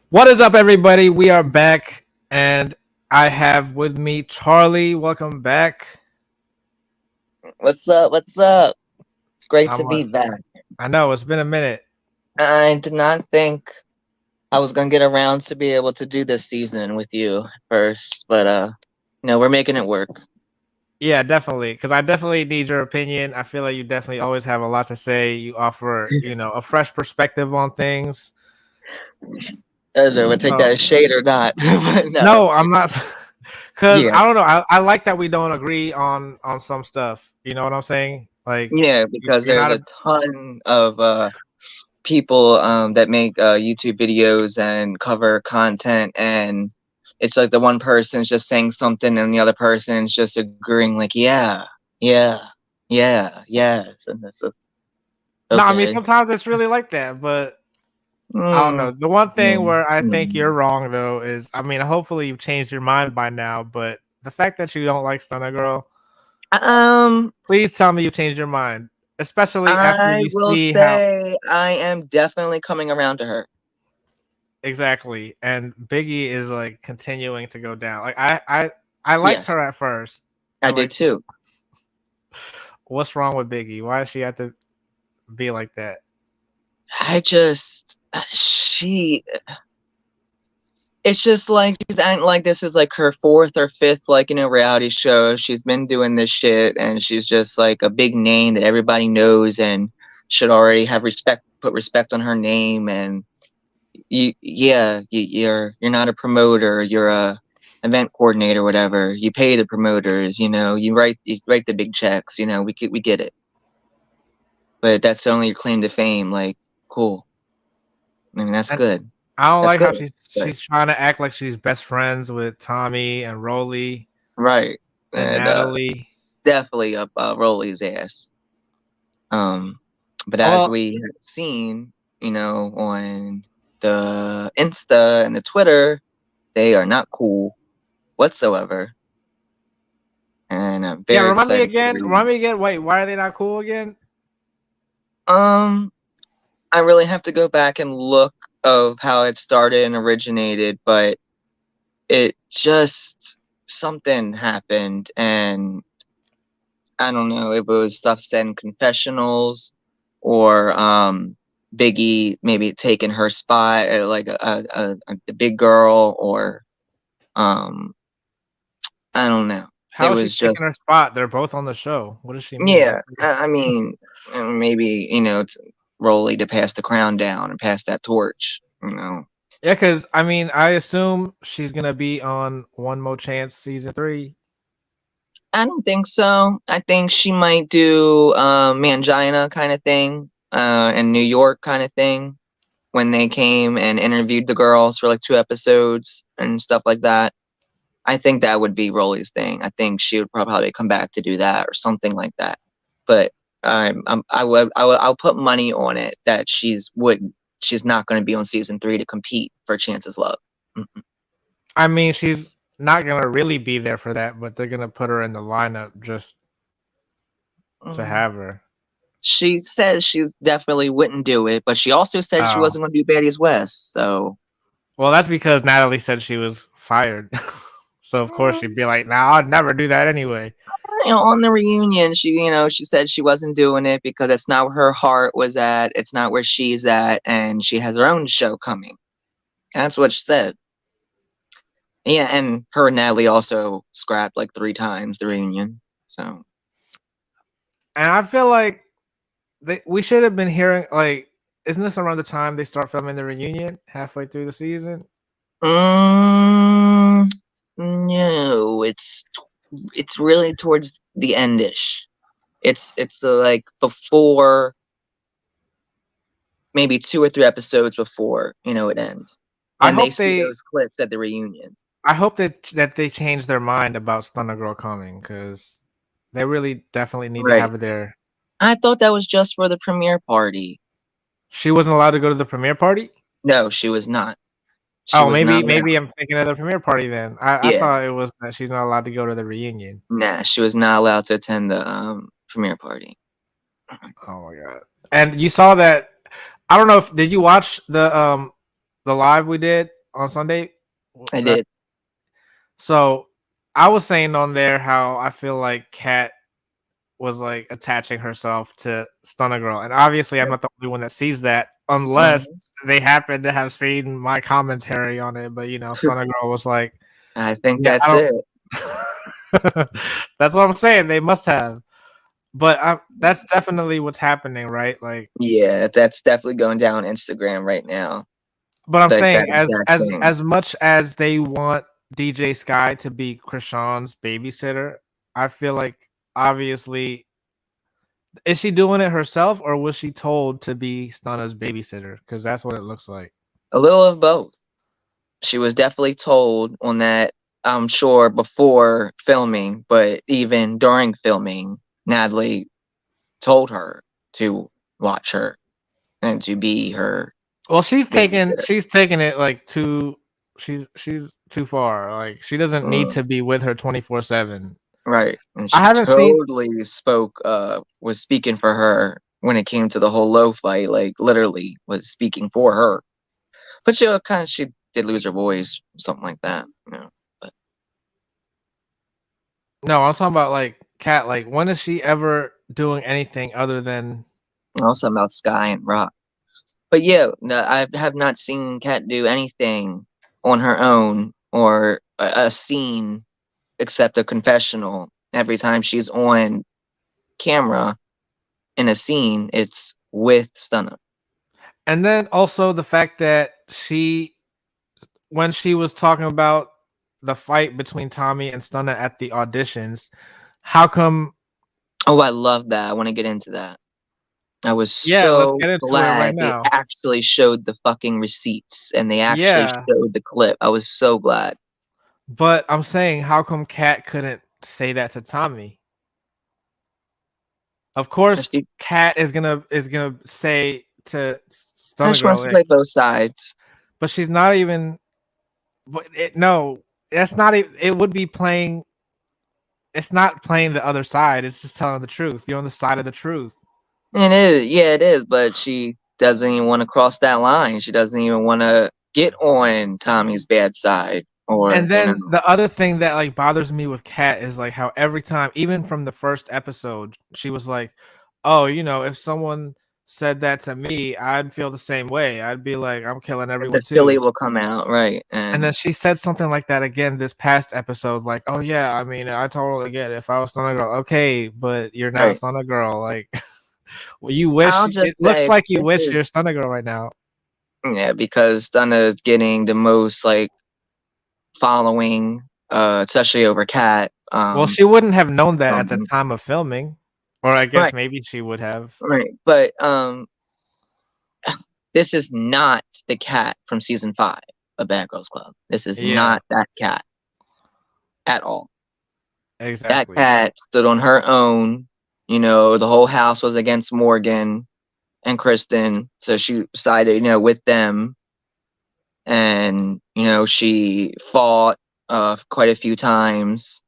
What is up, everybody? We are back, and I have with me Charlie. Welcome back. What's up? What's up? It's great to I'm. be back. I know it's been a minute. I did not think I was gonna get around to be able to do this season with you first, but we're making it work. Yeah, definitely. Because I definitely need your opinion. I feel like you definitely always have a lot to say. You offer, a fresh perspective on things. I don't know if I take that So as shade or not, but no. no, I'm not. Because Yeah, I don't know. I like that we don't agree on some stuff. You know what I'm saying? Like yeah, because you're there's not a a ton of people that make YouTube videos and cover content, and it's like the one person's just saying something and the other person's just agreeing, like, yeah, yeah, yeah, yes, and it's no. I mean, okay. sometimes it's really like that, but I don't Mm, know. The one thing mm, where I think you're mm. wrong though is, I mean, hopefully you've changed your mind by now, but the fact that you don't like Stunner Girl, Um, please tell me you changed your mind, especially after I you will see how say I am definitely coming around to her. exactly. And Biggie is like continuing to go down. Like I liked her Yes, at first. I I did like too. what's wrong with Biggie? Why does she have to be like that? I just she it's just like she's acting like this is like her fourth or fifth reality show. She's been doing this shit and she's just like a big name that everybody knows and should already have put respect on her name. And you're not a promoter, you're a event coordinator, whatever. You pay the promoters, you write the big checks, we get it. But that's only your claim to fame. Like, cool. I mean, that's And good. I don't That's like good. how she's But she's trying to act like she's best friends with Tommy and Rolly right. and And Natalie. it's definitely up Rolly's ass. Um, but as Well, we have seen, on the Insta and the Twitter, they are not cool whatsoever. And I'm yeah, very excited for the Remind reunion. me again. Wait, why are they not cool again? Um, I really have to go back and look of how it started and originated, but it just something happened, and I don't know if it was stuff said in confessionals or Biggie maybe taking her spot, like the big girl, or um I don't know. It How is she was taking her just spot? They're both on the show. What does she mean? yeah. I mean, maybe it's Rolly to pass the crown down and pass that torch. Yeah, because I mean, I assume she's gonna be on One More Chance season 3. I don't think so. I think she might do Mangina kind of thing, in New York kind of thing, when they came and interviewed the girls for like 2 episodes and stuff like that. I think that would be Rolly's thing. I think she would probably come back to do that or something like that. But I'll put money on it that she's not going to be on season 3 to compete for Chance's love. Mm-mm. I mean, she's not gonna really be there for that, but they're gonna put her in the lineup just to Mm. have her. She said she definitely wouldn't do it, but she also said she Oh, wasn't going to do Baddies West. So well, that's because Natalie said she was fired. So of course she'd be like, "Nah, I'd never do that anyway." on the reunion, she said she wasn't doing it because it's not where her heart was at. It's not where she's at, and she has her own show coming. That's what she said. Yeah, and her and Natalie also scrapped like 3 times the reunion. So, And I feel like we should have been hearing like, isn't this around the time they start filming the reunion halfway through the season? mm, no, it's really towards the endish. It's like before, maybe 2 or 3 episodes before it ends, I and they hope see they those clips at the reunion. I hope that they change their mind about Stunner Girl coming because they really definitely need to Right. have her there. I thought that was just for the premiere party. She wasn't allowed to go to the premiere party. No, she was not. She Oh, was not maybe allowed. I'm thinking of the premiere party then. I Yeah, thought it was that she's not allowed to go to the reunion. nah, she was not allowed to attend the premiere party. Oh my god! And you saw that? I don't know if did you watch the live we did? on Sunday? I That did. so I was saying on there how I feel like Kat was like attaching herself to Stunner Girl, and obviously I'm not the only one that sees that, unless Mhm. they happen to have seen my commentary on it. But Stunner Girl was like, I think "Yeah, I that's don't." it. That's what I'm saying. They must have, but that's definitely what's happening, right? Like, Yeah, that's definitely going down Instagram right now. but I'm Like that saying as exact as thing. as much as they want DJ Sky to be Krishan's babysitter, I feel like obviously is she doing it herself or was she told to be Stunna's babysitter? Because that's what it looks like. A little of both. She was definitely told on that, I'm sure, before filming, but even during filming, Natalie told her to watch her and to be her Well, she's taking babysitter. she's taking it like too. She's too far. Like she doesn't need Mm, to be with her 24/7. right. And I she haven't seen. totally was speaking for her when it came to the whole low fight, like literally was speaking for her. But she did lose her voice, something like that, But No, I'm talking about like Kat. Like when is she ever doing anything other than? also about Sky and Rock. But yeah, no, I have not seen Kat do anything on her own or a scene except a confessional. Every time she's on camera in a scene, it's with Stunna. And then also the fact that when she was talking about the fight between Tommy and Stunna at the auditions, how come? Oh, I love that. I want to get into that. I was Yeah, let's so get into it right glad they now. actually showed the fucking receipts and they actually Yeah, showed the clip. I was so glad. but I'm saying, how come Kat couldn't say that to Tommy? Of And course, Kat is gonna say to Stunner she Girl, wants to like, play both sides. but she's not even. But no, that's not. It would be playing. It's not playing the other side. It's just telling the truth. You're on the side of the truth. And it is, but she doesn't even want to cross that line. She doesn't even want to get on Tommy's bad side, or And then the other thing that like bothers me with Kat is like how every time, even from the first episode, she was like, "Oh, if someone said that to me, I'd feel the same way. I'd be like, I'm killing the everyone Philly too." will come out, right? And then And she said something like that again this past episode, like, "Oh yeah, I mean, I totally get it. If I was Stunner Girl, okay, but you're not right, Stunner Girl. Like, well, you wish. I'll It just looks say like you this wish is you're Stunner Girl right now." yeah, because Stunna is getting the most like following, especially over Cat. Well, she wouldn't have known that at the Um, time of filming, or I guess right, maybe she would have. right, but this is not the Cat from season 5 of Bad Girls Club. This is Yeah, not that Cat at all. That exactly. cat stood on her own. The whole house was against Morgan and Kristen, so she sided, with them, and she fought quite a few times.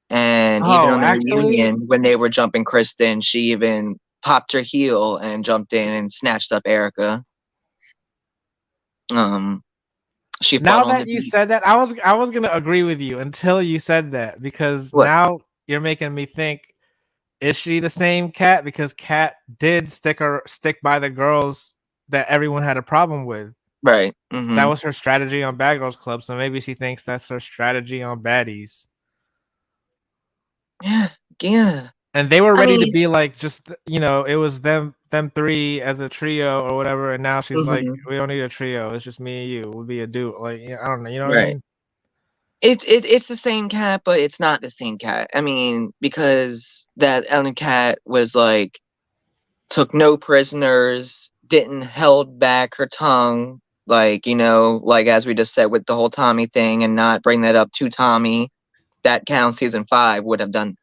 And even Oh, on the actually, reunion, when they were jumping Kristen, she even popped her heel and jumped in and snatched up Erica. Um, she fought now on the that you said beach. that, I was gonna agree with you until you said that because What? now you're making me think: is she the same Cat? Because Cat did stick by the girls that everyone had a problem with. Right. That Mm-hmm. was her strategy on Bad Girls Club, so maybe she thinks that's her strategy on Baddies. Yeah. Yeah. And they were I ready to mean, be like just it was them three as a trio or whatever, and now she's like, mhm, we don't need a trio. It's just me and you. We'll be a duo. Like yeah, I don't know. You know what I right. mean? It's the same cat, but it's not the same cat. I mean, because that Ellen cat was like took no prisoners, didn't held back her tongue, like like as we just said with the whole Tommy thing, and not bring that up to Tommy. That cat on season 5 would have done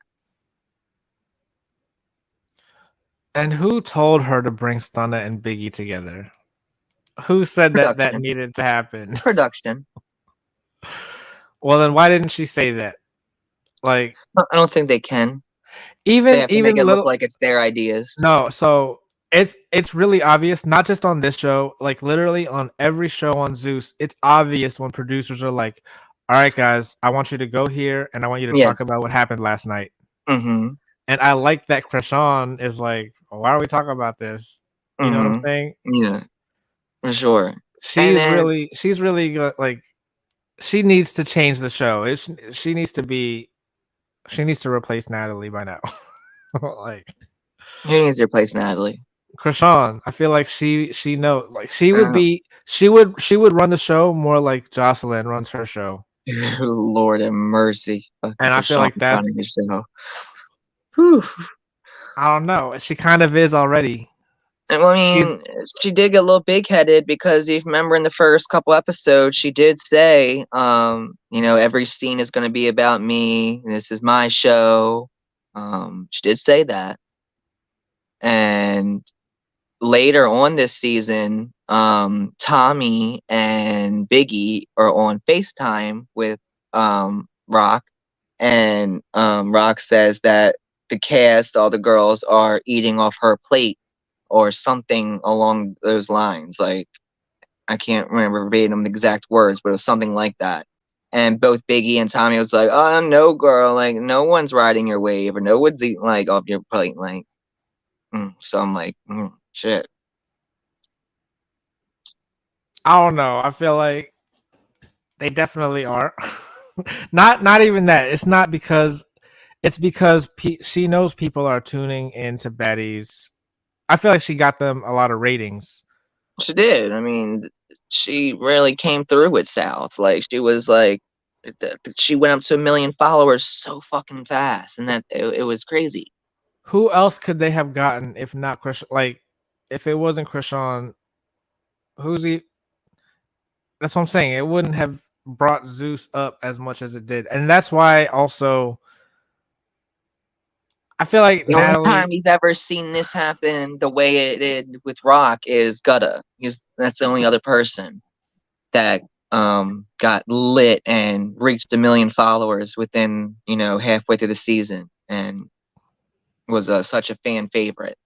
And who told her to bring Stunna and Biggie together? Who said that production. needed to happen? Production. Well, then why didn't she say that? Like I don't think they can. They even have to make even it look little like it's their ideas. no. So it's really obvious, not just on this show, like literally on every show on Zeus. It's obvious when producers are like, "All right, guys, I want you to go here, and I want you to talk Yes. about what happened last night." Mhm. And I like that Krishan is like, "Why are we talking about this?" You know what I'm Mhm. saying? Yeah, for sure. And then She's really like she needs to change the show. She needs to be she needs to replace Natalie by now. Like who needs to replace Natalie? Krishan, I feel like she know like Uh, she would run the show more like Jocelyn runs her show. Lord have mercy. Fucking And I feel Krishan like that's running the show. Whew. I don't know. She kind of is already. And, well, I She's mean, she did get a little big-headed because if you remember in the first couple episodes, she did say, every scene is going to be about me. This is my show. She did say that. And later on this season, Tommy and Biggie are on FaceTime with Rock, and Rock says that the cast, all the girls, are eating off her plate or something along those lines. Like I can't remember verbatim the exact words, but it was something like that. And both Biggie and Tommy was like, "Oh no, girl! Like no one's riding your wave, or no one's eating like off your plate." Like, so I'm like, shit. I don't know. I feel like they definitely are. Not even that. It's not because it's because she knows people are tuning into Baddies. I feel like she got them a lot of ratings. She did. I mean, she really came through with South. Like she was like, she went up to 1 million followers so fucking fast, and that it was crazy. Who else could they have gotten if not Chris? Like, if it wasn't Krishan, who's he? That's what I'm saying. It wouldn't have brought Zeus up as much as it did, and that's why also I feel like The only time Natalie. we've ever seen this happen the way it did with Rock is Gutta. That's the only other person that got lit and reached 1 million followers within halfway through the season and was such a fan favorite.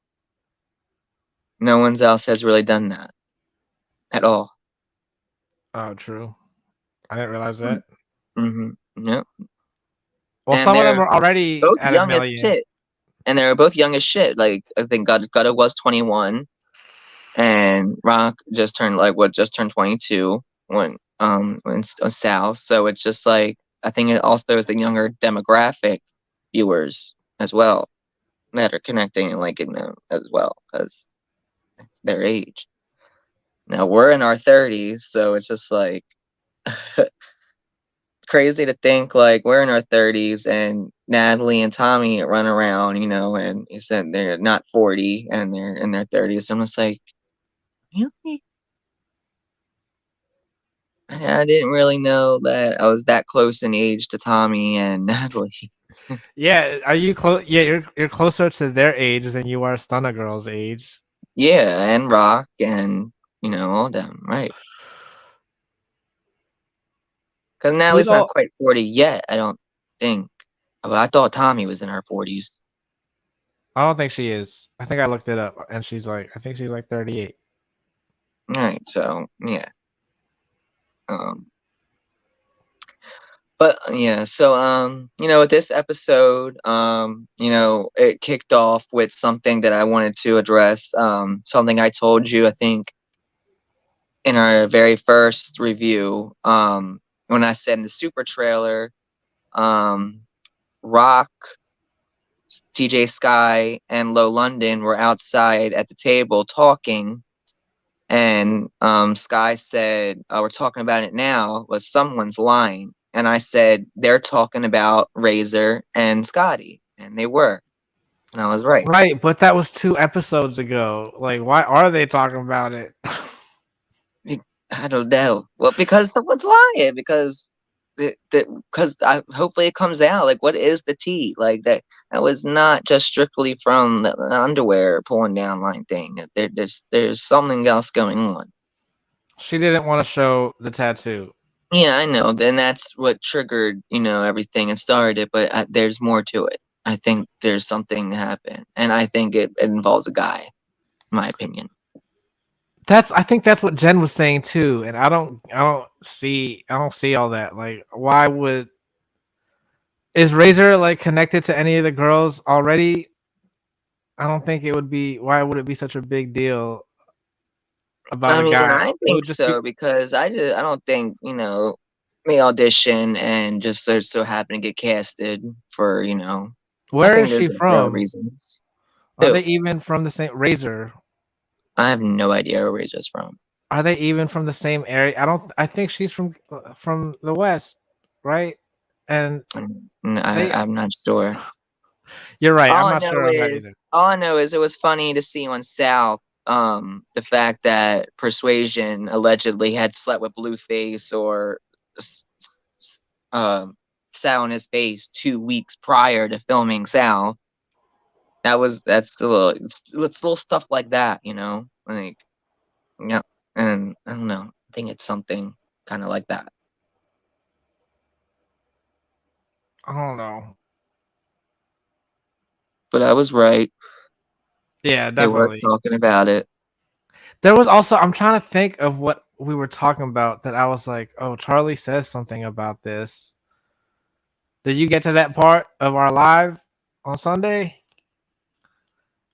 No one else has really done that at all. Oh, true. I didn't realize that. Mm-hmm. Yep. Well, And some of them they're are already both at a young as million. shit. And they were both young as shit. Like I think Gutta was 21, and Rock just turned 22 when South. So it's just like I think it also is the younger demographic viewers as well that are connecting and liking them as well because it's their age. Now we're in our 30s, so it's just like crazy to think like we're in our 30s and Natalie and Tommy run around, and you said they're not 40 and they're in their 30s. So I'm just like, really? I didn't really know that I was that close in age to Tommy and Natalie. Yeah, are you close? Yeah, you're closer to their age than you are Stunna Girl's age. Yeah, and Rock and all them, right? Because You Natalie's not know, quite 40 yet, I don't think. But I thought Tommy was in her 40s. I don't think she is. I think I looked it up, and I think she's like 38. Right, so yeah. Um, But yeah, so with this episode, it kicked off with something that I wanted to address. Something I told you, I think, in our very first review, when I said in the super trailer, um, Rock, TJ Sky, and Low London were outside at the table talking, and Sky said, "We're talking about it now," was someone's line. And I said, "They're talking about Razor and Scotty." And they were. And I was right. Right, but that was 2 episodes ago. Like, why are they talking about it? I don't know. Well, because someone's lying. Because hopefully it comes out. Like, what is the tea? Like, that was not just strictly from the underwear pulling down line thing. There's something else going on. She didn't want to show the tattoo. Yeah, I know. Then that's what triggered, everything and started it. But there's more to it. I think there's something happened, and I think it involves a guy. in my opinion. I think that's what Jen was saying too, and I don't see all that. Like, why would is Razor like connected to any of the girls already? I don't think it would be. Why would it be such a big deal about I a mean, guy? I It think would just be. so because I don't think they audition and just so happen to get casted for I Where is think there's she there are from? reasons. Are they Who? even from the same Razor? I have no idea where Razor's from. Are they even from the same area? I don't. I think she's from the West, right? And they. I'm not sure. You're right. I'm All I not know sure on that is either. all I know is it was funny to see on South the fact that Persuasion allegedly had slept with Blueface or s- s- s- um sat on his face 2 weeks prior to filming South. That's a little it's little stuff like that, like yeah, and I don't know. I think it's something kind of like that. I don't know. But I was right. Yeah, They were definitely. talking about it. There was also. I'm trying to think of what we were talking about that I was like, oh, Charlie says something about this. Did you get to that part of our live on Sunday?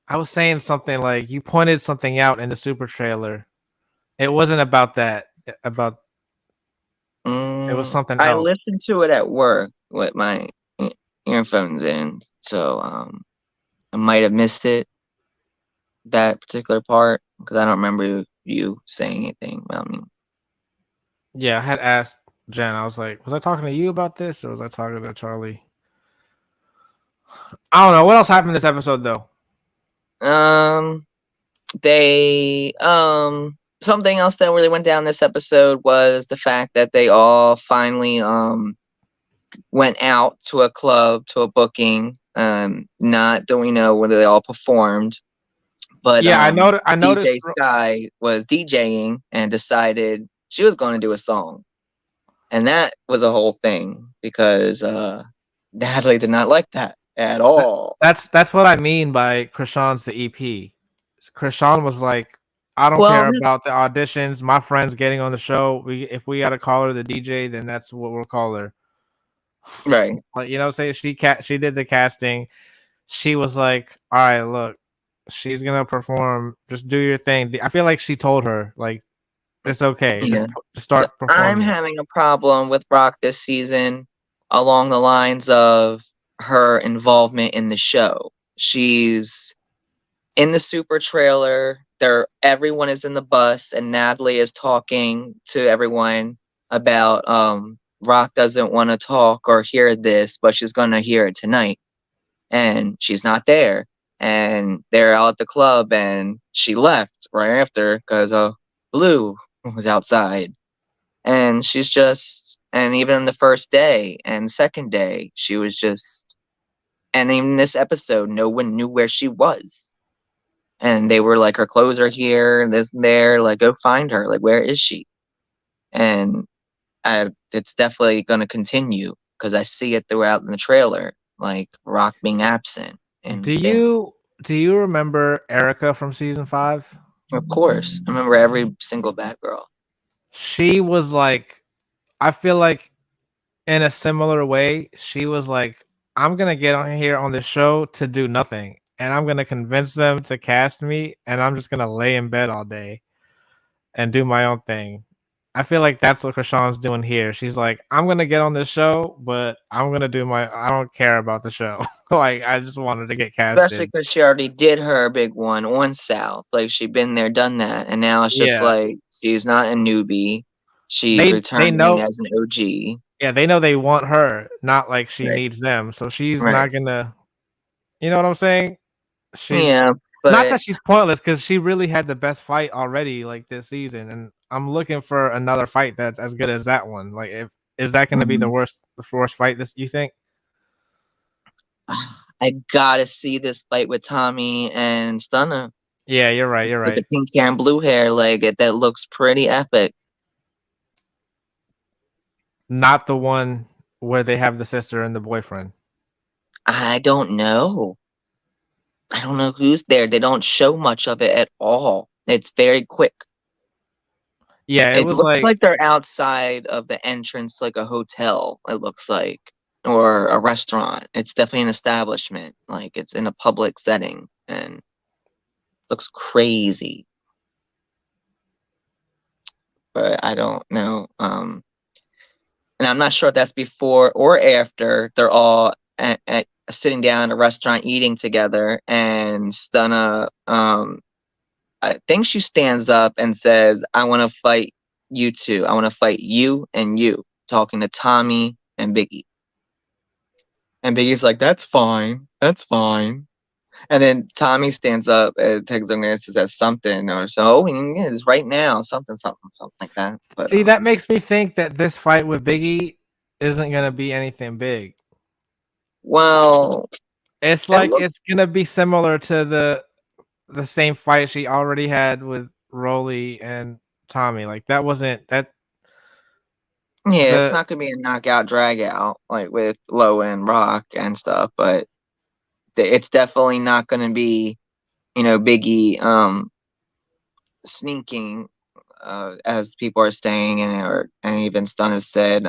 I was saying something like you pointed something out in the super trailer. It wasn't about that. About it was something I else. listened to it at work with my earphones in, so I might have missed it that particular part because I don't remember you saying anything about me. Yeah, I had asked Jen. I was like, was I talking to you about this or was I talking to Charlie? I don't know. What else happened this episode though? Um, they something else that really went down this episode was the fact that they all finally went out to a club to a booking. Not that we know whether they all performed, but Yeah, I noticed. DJ Sky was DJing and decided she was going to do a song. And that was a whole thing because Natalie did not like that at That, all. that's what I mean by Krishan's the EP. Krishan was like, I don't Well, care about the auditions. My friend's getting on the show. If we gotta call her the DJ, then that's what we'll call her. right. Like, say she did the casting. She was like, all right, look, she's gonna perform. Just do your thing. I feel like she told her like it's okay. Yeah. Just So start I'm performing. having a problem with Brock this season along the lines of her involvement in the show. She's in the super trailer. Everyone is in the bus and Natalie is talking to everyone about Rock doesn't want to talk or hear this, but she's gonna hear it tonight. And she's not there. And they're out at the club and she left right after because Blue was outside. And and even the first day and second day, she was just, and even this episode, no one knew where she was. And they were like, her clothes are here, and this and there, like, go find her. Like, where is she? And it's definitely going to continue because I see it throughout in the trailer, like Rock being absent. Do And then, you do you remember Erica from season 5? of course, I remember every single bad girl. She was like, I feel like in a similar way, she was like, I'm gonna get on here on the show to do nothing, and I'm gonna convince them to cast me, and I'm just gonna lay in bed all day and do my own thing. I feel like that's what Krishan's doing here. She's like, I'm gonna get on this show, but I'm gonna do my. I don't care about the show. Like, I just wanted to get Especially casted. because she already did her big one on South. Like, she been there, done that. And now it's just Yeah, like, she's not a newbie. She's they returning know. as an OG. Yeah, they know they want her, not like she Right. needs them. So she's Right. not gonna. You know what I'm saying? She's Yeah. not But that she's pointless because she really had the best fight already, like this season, and I'm looking for another fight that's as good as that one. Like, if is that going to be mhm. the worst fight? This you think? I gotta see this fight with Tommy and Stunner Yeah, you're right. You're with the right. pink hair and blue hair. Like, that looks pretty epic. Not the one where they have the sister and the boyfriend. I don't know. I don't know who's there. They don't show much of it at all. It's very quick. Yeah, it It was looks like like they're outside of the entrance to like a hotel, it looks like, or a restaurant. It's definitely an establishment. Like it's in a public setting and looks crazy. But I don't know. And I'm not sure if that's before or after they're all sitting down at a restaurant eating together, and Stunna, I think she stands up and says, "I want to fight you two. I want to fight you and you," talking to Tommy and Biggie. And Biggie's like, "That's fine. That's fine." And then Tommy stands up and takes him there and says, "That's something," or so. "Oh, yeah, it's right now. Something, something, something like that." But see, that makes me think that this fight with Biggie isn't gonna be anything big. well, It's it like looks it's gonna be similar to the same fight she already had with Rolly and Tommy. Like that wasn't that yeah, it's the not gonna be a knockout drag out like with Low and Rock and stuff, but it's definitely not gonna be, Biggie sneaking, as people are saying, and even Stun has said,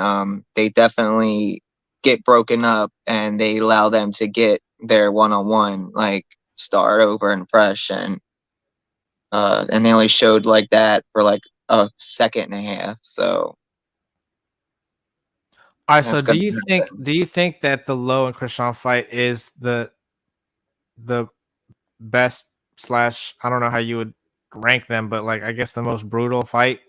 they definitely get broken up and they allow them to get their one on one, like start over and fresh, and they only showed like that for like a second and a half, so Alright, so that's do gonna you think happen. do you think that the Low and Krishan fight is the best slash I don't know how you would rank them, but like I guess the most brutal fight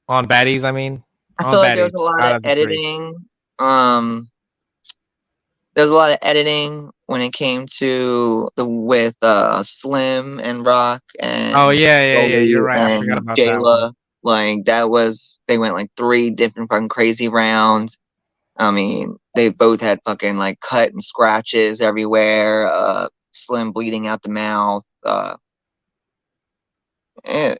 on Baddies, I mean? I On feel like there was a Baddies lot out of of the 3. editing. Um, There's a lot of editing when it came to the with Slim and Rock Oh, and yeah, yeah, yeah, you're Rolly right, I forgot and about that one. Jayla. Like they went like three different fucking crazy rounds. I mean, they both had fucking like cut and scratches everywhere. Slim bleeding out the mouth. Eh,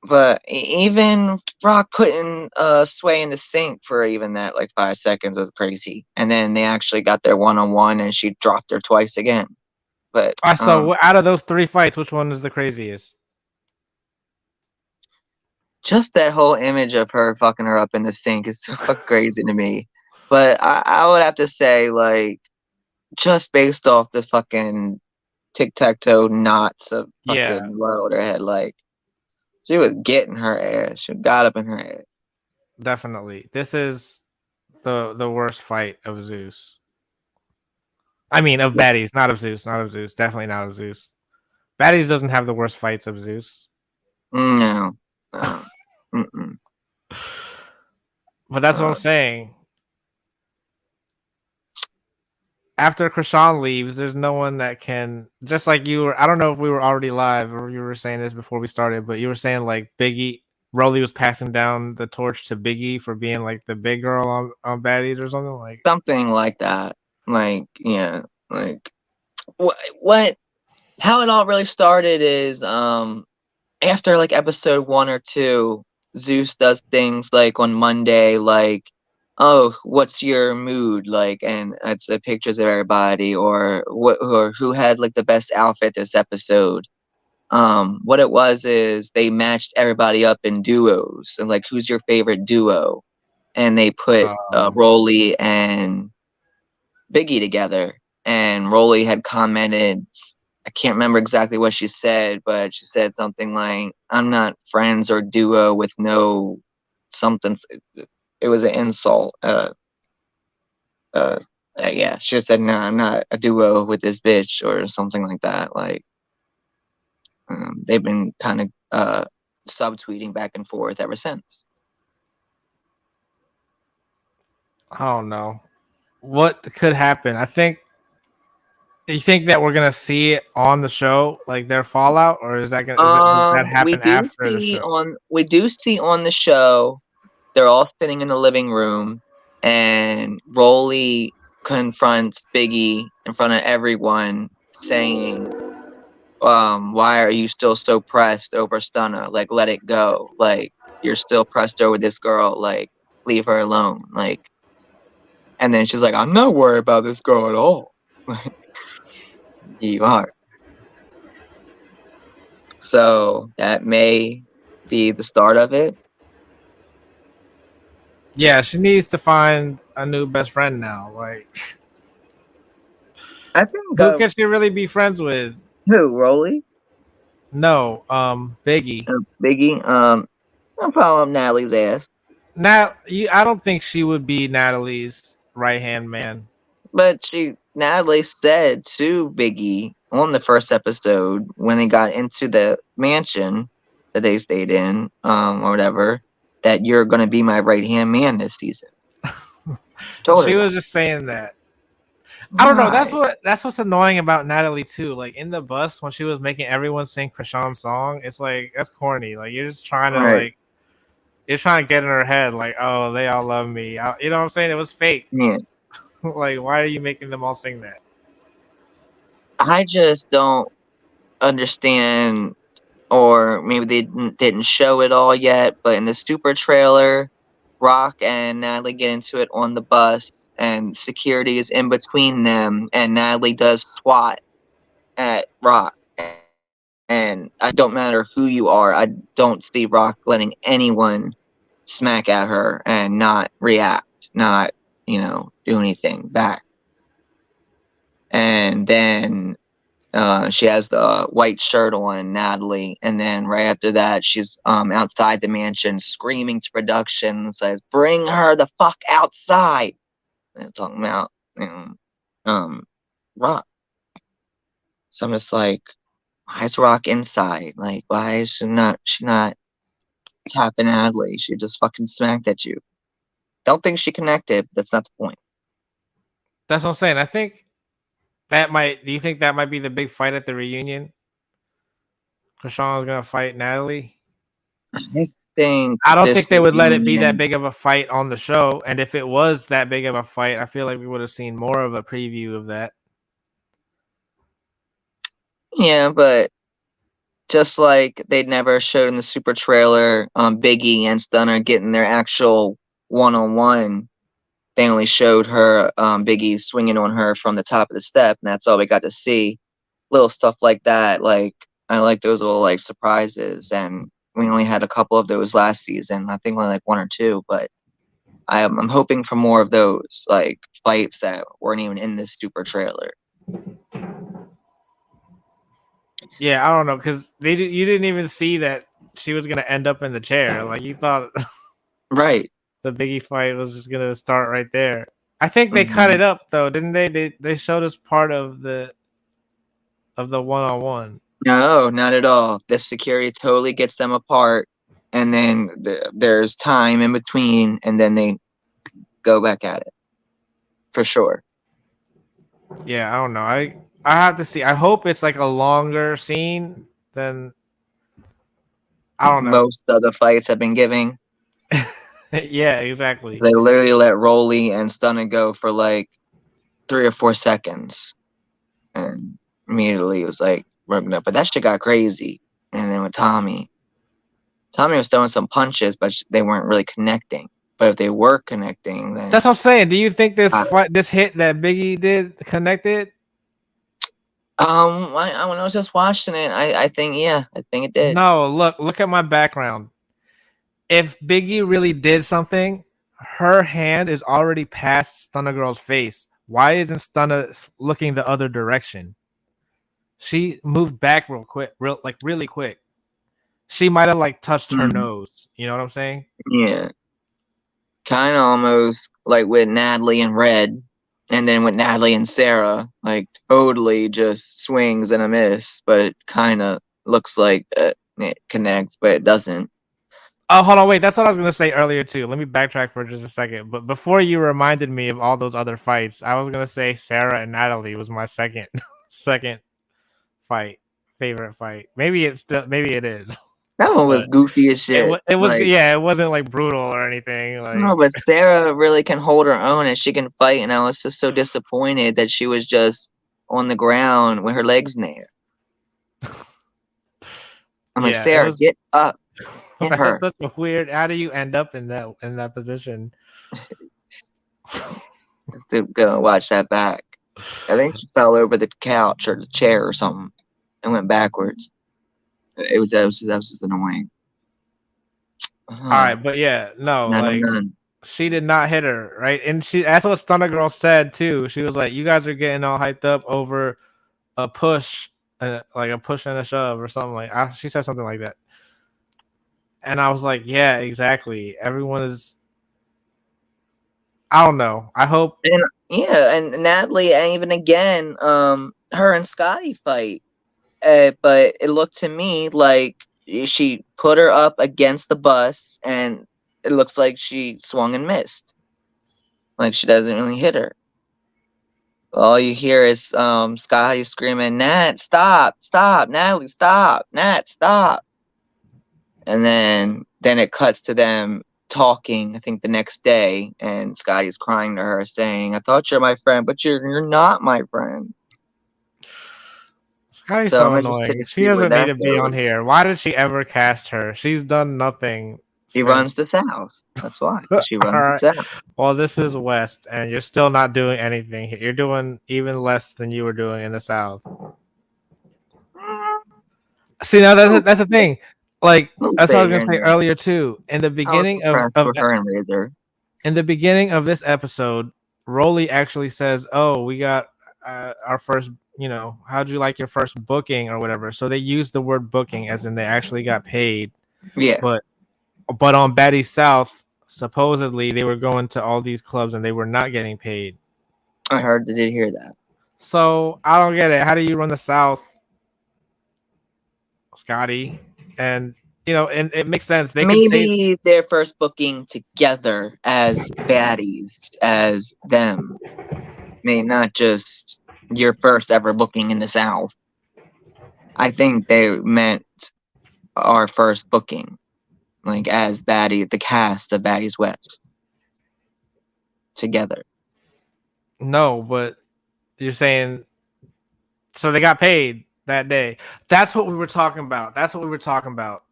but even Rock putting Sway in the sink for even that like 5 seconds was crazy. And then they actually got their one on one, and she dropped her twice again. But Alright, so out of those 3 fights, which one is the craziest? just that whole image of her fucking her up in the sink is so fucking crazy to me. But I would have to say, like, just based off the fucking tic tac toe knots of Yeah, fucking blood over her head, like, she was getting her ass. She got up in her ass. definitely. This is the worst fight of Zeus. I mean, of Baddies, not of Zeus, not of Zeus, definitely not of Zeus. Baddies doesn't have the worst fights of Zeus. No. No. Mm-mm. But that's what I'm Uh, saying. After Krishan leaves, there's no one that can just like you were. I don't know if we were already live or you were saying this before we started, but you were saying like Biggie Rolly was passing down the torch to Biggie for being like the big girl on Baddies or something like. something like that. Like, yeah. Like, what how it all really started is after like episode 1 or 2, Zeus does things like on Monday, like, "Oh, what's your mood?" Like, and it's pictures of everybody, or who had like the best outfit this episode. What it was is they matched everybody up in duos, and like, who's your favorite duo? And they put Um, Rolly and Biggie together, and Rolly had commented. I can't remember exactly what she said, but she said something like, "I'm not friends or duo with no something." It was an insult. Uh, yeah, she just said, "No, I'm not a duo with this bitch," or something like that. Like, they've been kind of subtweeting back and forth ever since. I don't know what could happen. I think you think that we're gonna see it on the show, like their fallout, or is that gonna is it does that happen after the show? We do see on the show they're all sitting in the living room, and Rolly confronts Biggie in front of everyone, saying, "Why are you still so pressed over Stunna? Like, let it go. Like, you're still pressed over this girl. Like, leave her alone." Like, and then she's like, "I'm not worried about this girl at all." You are. So that may be the start of it. Yeah, she needs to find a new best friend now. Like, I think who can she really be friends with? who Rolly, No, Biggie. Biggie. No problem. Natalie's ass. Now, I don't think she would be Natalie's right hand man. But Natalie said to Biggie on the first episode when they got into the mansion that they stayed in, or whatever, that you're gonna be my right hand man this season. Told her She that. was just saying that. I don't know. Right. That's what's annoying about Natalie too. Like in the bus when she was making everyone sing Krishan's song, it's like that's corny. Like you're just trying to Right. like you're trying to get in her head. Like, oh, they all love me. You know what I'm saying? It was fake. Yeah. Like, why are you making them all sing that? I just don't understand, or maybe they didn't show it all yet, but in the super trailer, Rock and Natalie get into it on the bus, and security is in between them, and Natalie does SWAT at Rock. And I don't matter who you are, I don't see Rock letting anyone smack at her and not react, not, do anything back. And then she has the white shirt on, Natalie, and then right after that, she's outside the mansion screaming to production, says, "Bring her the fuck outside!" And talking about um Rock. So I'm just like, why is Rock inside? Like, why is she not tapping Natalie? She just fucking smacked at you. Don't think she connected. But that's not the point. That's what I'm saying. I think that might. Do you think that might be the big fight at the reunion? Krishan's gonna fight Natalie. I think I don't this think they would let it be that reunion. big of a fight on the show. And if it was that big of a fight, I feel like we would have seen more of a preview of that. Yeah, but just like they never showed in the super trailer, Biggie and Stunner getting their actual one-on-one. They only showed her, Biggie swinging on her from the top of the step, and that's all we got to see. Little stuff like that. Like, I like those little like surprises, and we only had a couple of those last season. I think only like one or two, but I'm hoping for more of those like fights that weren't even in this super trailer. Yeah, I don't know because you didn't even see that she was gonna end up in the chair. Like you thought Right. the Biggie fight was just gonna start right there. I think they cut Hmm. it up though, didn't they? They showed us part of the one on one. No, not at all. The security totally gets them apart, and then there's time in between, and then they go back at it for sure. Yeah, I don't know. I have to see. I hope it's like a longer scene than I don't know. Most of the fights have been giving. Yeah, exactly. They literally let Rolly and Stunner go for like 3 or 4 seconds, and immediately it was like broken up. But that shit got crazy. And then with Tommy was throwing some punches, but they weren't really connecting. But if they were connecting, then That's what I'm saying. Do you think I, this hit that Biggie did connected? when I was just watching it, I think, yeah, I think it did. No, look at my background. If Biggie really did something, her hand is already past Stunner Girl's face. Why isn't Stunner looking the other direction? She moved back really quick. She might have like touched her Mm, nose. You know what I'm saying? yeah, kind of almost like with Natalie and Red, and then with Natalie and Sarah, like totally just swings and a miss, but it kind of looks like it connects, but it doesn't. Oh, hold on, wait. That's what I was gonna say earlier too. Let me backtrack for just a second. But before you reminded me of all those other fights, I was gonna say Sarah and Natalie was my second second fight, favorite fight. Maybe it is, That one was but goofy as shit. it was Like, yeah, it wasn't like brutal or anything. no, Like but Sarah really can hold her own and she can fight, and I was just so disappointed that she was just on the ground with her legs in the air. I'm like, yeah, it Sarah, was. get up, hit That's her. such a weird. How do you end up in that position? To go watch that back. I think she fell over the couch or the chair or something and went backwards. That was just annoying. All right, Uh, but yeah, no, none of like none. she did not hit her, right? And that's what Stunner Girl said too. She was like, "You guys are getting all hyped up over a push, like a push and a shove or something like." She said something like that, and I was like, "Yeah, exactly. Everyone is. I don't know. I hope And yeah, and Natalie, and even again, her and Scotty fight. But it looked to me like she put her up against the bus, and it looks like she swung and missed. Like she doesn't really hit her. All you hear is Scotty screaming, "Nat, stop, stop, Natalie, stop, Nat, stop." And then it cuts to them talking, I think the next day, and Scotty's crying to her saying, "I thought you're my friend, but you're not my friend." Scotty's So so I'm interested annoying. to She see where doesn't need that to be on goes. here. Why did she ever cast her? She's done nothing She since. runs the South. That's why, All because she runs the right. South. Well, this is West, and you're still not doing anything here. You're doing even less than you were doing in the South. See, now A that's the thing. Like little that's what I bit was here gonna and say there. earlier too. In the I was beginning impressed with her and Razor. in the beginning of this episode, Rolly actually says, "Oh, we got our first. You know, how'd you like your first booking or whatever?" So they used the word booking as in they actually got paid. Yeah, But on Baddies South, supposedly they were going to all these clubs and they were not getting paid. I heard. Did hear that. So I don't get it. How do you run the South, Scotty? And and it makes sense. They could say, Maybe their first booking together as baddies, as them. Maybe not just your first ever booking in the South. I think they meant our first booking, like as baddie, the cast of Baddies West together. no, but you're saying so they got paid that day. That's what we were talking about. That's what we were talking about.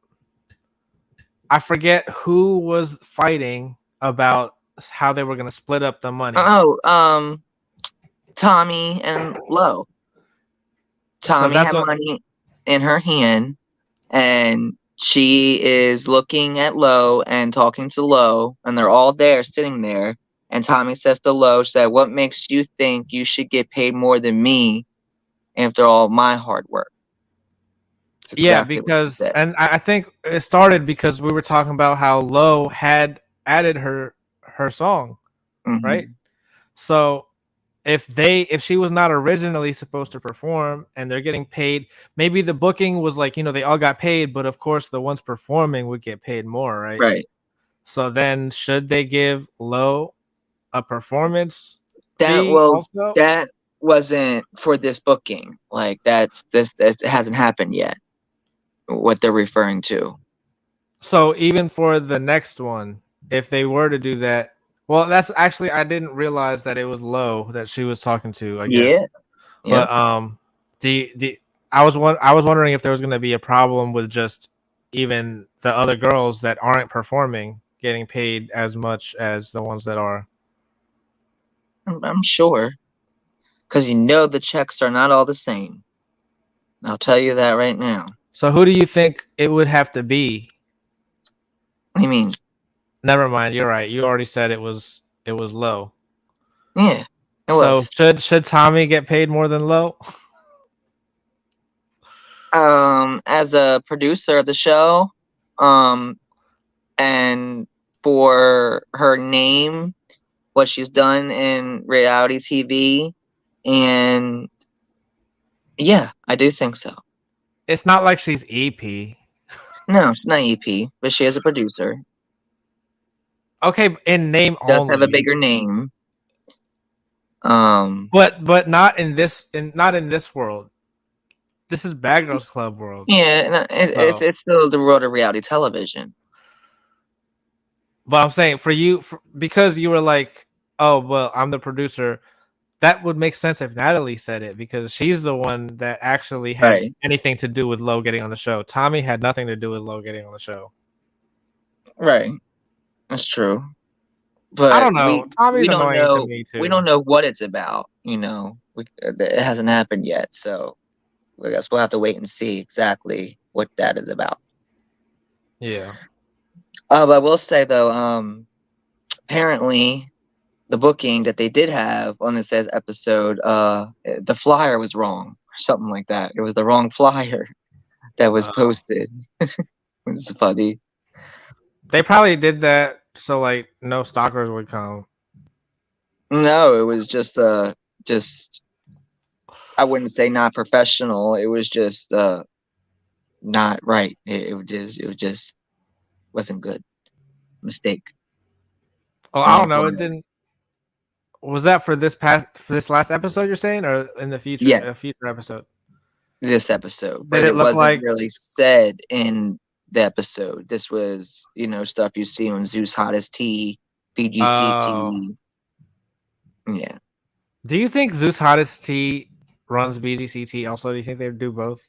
I forget who was fighting about how they were going to split up the money. Oh, Tommy and Lo. So Tommy that's had what. money in her hand, and she is looking at Lo and talking to Lo, and they're all there, sitting there. And Tommy says to Lo, "said What makes you think you should get paid more than me after all my hard work?" That's Yeah, exactly what she because said. and I think it started because we were talking about how Low had added her song, right? Hmm. So if she was not originally supposed to perform and they're getting paid, maybe the booking was like, they all got paid, but of course the ones performing would get paid more, right? Right. So then should they give Low a performance That fee well, also? that wasn't for this booking. Like that hasn't happened yet. What they're referring to. So even for the next one, if they were to do that, well, that's actually I didn't realize that it was Low that she was talking to. I guess, Yeah. but Yep. I was wondering if there was going to be a problem with just even the other girls that aren't performing getting paid as much as the ones that are. I'm sure. Because the checks are not all the same. I'll tell you that right now. So who do you think it would have to be? What do you mean? Never mind. You're right. You already said it was Low. Yeah, it So was. should Tommy get paid more than Low? As a producer of the show, um, and for her name, what she's done in reality TV, and yeah, I do think so. It's not like she's EP. No, she's not EP, but she is a producer. Okay, in name Does have a only, bigger name. Um, but not in this world. This is Bad Girls Club world. yeah, and So, it's still the world of reality television. but I'm saying for you, because you were like, oh well, I'm the producer. That would make sense if Natalie said it because she's the one that actually had Right, anything to do with Lo getting on the show. Tommy had nothing to do with Lo getting on the show. right. That's true. I But don't we know. we Tommy's don't annoying to know me we too. don't know what it's about. it hasn't happened yet. So I guess we'll have to wait and see exactly what that is about. Yeah. But I will say though, apparently the booking that they did have on this episode, the flyer was wrong or something like that. It was the wrong flyer that was posted. It's funny. They probably did that so like no stalkers would come. No, it was just I wouldn't say not professional. It was just not right. It was just wasn't good. Mistake. Oh, I Wrong don't know. It flyer. didn't. Was that for this last episode you're saying, or in the future a Yes, future episode? this episode, Did but it it look wasn't like? really said in the episode. This was, stuff you see on Zeus Hottest Tea, Oh, BGCT. Yeah. do you think Zeus Hottest T runs BGCT? Also, do you think they do both?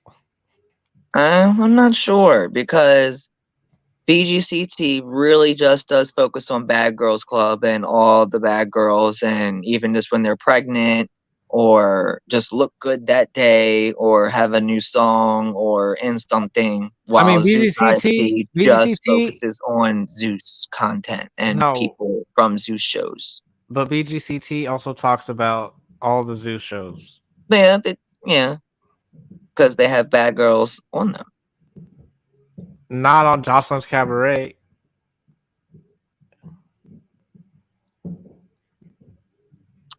I'm not sure because BGCT really just does focus on Bad Girls Club and all the bad girls, and even just when they're pregnant or just look good that day or have a new song or in something, I mean, while Zeus BGCT, IST just BGCT, focuses on Zeus content and no, people from Zeus shows. but BGCT also talks about all the Zeus shows. Yeah, yeah, because they have bad girls on them. Not on Jocelyn's Cabaret.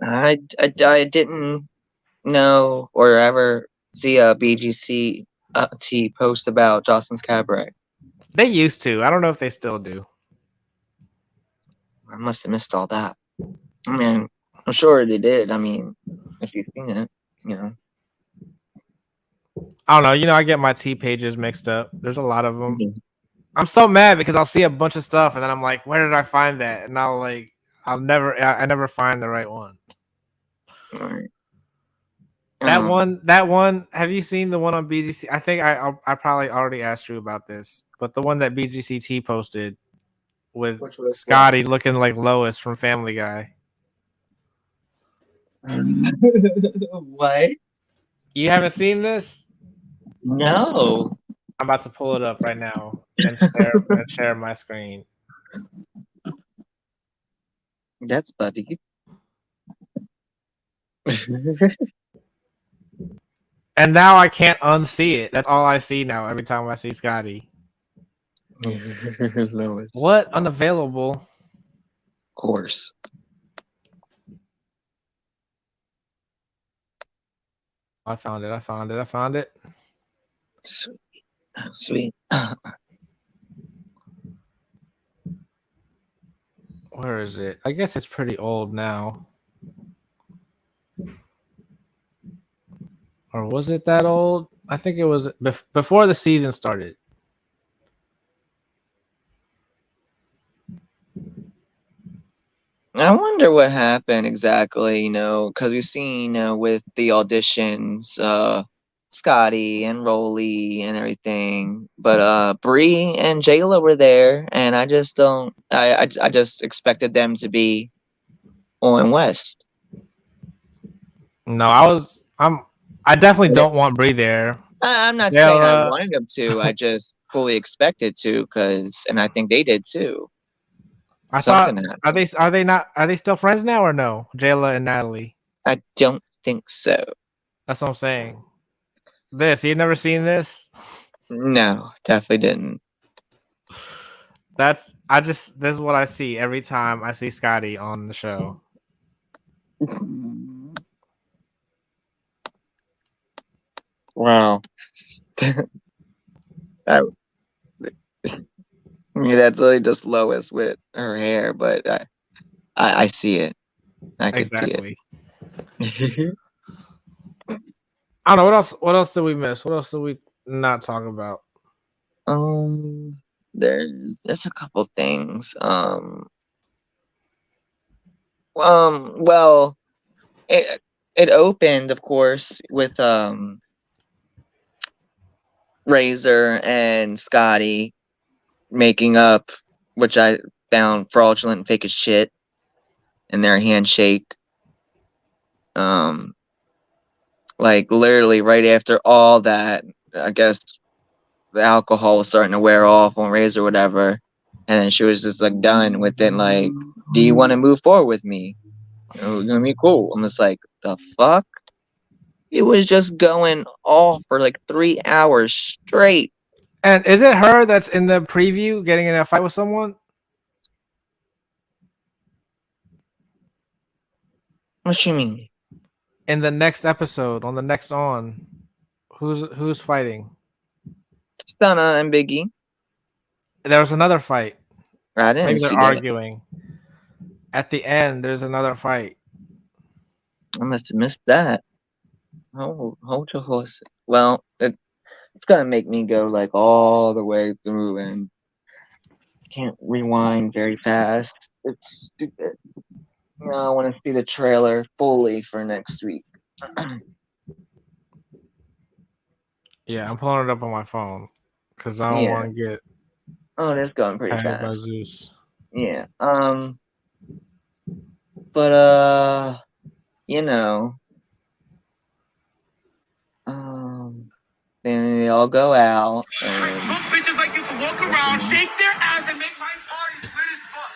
I didn't know or ever see a BGC T post about Jocelyn's Cabaret. They used to. I don't know if they still do. I must have missed all that. I mean, I'm sure they did. I mean, if you've seen it, you know. I don't know. I get my T pages mixed up. There's a lot of them. Mhm. I'm so mad because I'll see a bunch of stuff and then I'm like, where did I find that? And I never find the right one. All right. That one. Have you seen the one on BGC? I think I probably already asked you about this, but the one that BGCT posted with Which was what? Scotty looking like Lois from Family Guy. What? You haven't seen this? No. I'm about to pull it up right now and share my screen. That's Buddy. And now I can't unsee it. That's all I see now every time I see Scotty. Lois. What? Of Unavailable. course. I found it. I found it. I found it. Sweet. Sweet. Where is it? I guess it's pretty old now. Or was it that old? I think it was before the season started. I wonder what happened exactly, because we've seen with the auditions, Scotty and Rolly and everything, but Bree and Jayla were there, and I just don't. I just expected them to be on West. No, I definitely don't want Bree there. I'm not saying I Della, wanted them to. I just fully expected to, and I think they did too. I thought Something happened. are they still friends now or no? Jayla and Natalie. I don't think so. That's what I'm saying. You never seen this? No, definitely didn't. This is what I see every time I see Scotty on the show. Wow. I, mean, that's really just Lois with her hair, but I see it. I could see Exactly. it. I don't know what else did we miss? What else did we not talk about? There's just a couple things. Well, it opened, of course, with Razor and Scotty making up, which I found fraudulent and fake as shit in their handshake. Like literally right after all that, I guess the alcohol was starting to wear off on Razor or whatever. And then she was just like done with it, like, do you want to move forward with me? We're gonna be cool. I'm just like, the fuck? It was just going off for like 3 hours straight. And is it her that's in the preview getting in a fight with someone What you mean? in the next episode on the next on? Who's fighting? Stunna and Biggie. There was another fight. I didn't Maybe they're see that. arguing. At the end, there's another fight. I must have missed that. Hold your horse. Well, it's gonna make me go like all the way through and can't rewind very fast. It's stupid. No, I want to see the trailer fully for next week. Yeah, I'm pulling it up on my phone because I don't Yeah. want to get Oh, that's going pretty tagged by fast. Zeus. Yeah. But you know, then they all go out and Fuck bitches like you to walk around, shake their ass, and make my parties lit as fuck.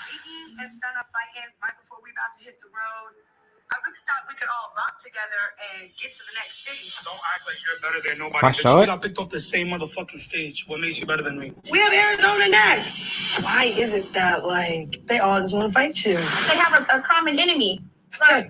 Biggie and Stunna fighting right before we about to hit the road. I really thought we could all rock together and get to the next city. Don't act like you're better than nobody. Can I show We it? got picked off the same motherfucking stage. What makes you better than me? We have Arizona next. Why is it that like they all just want to fight you? They have a common enemy. Look,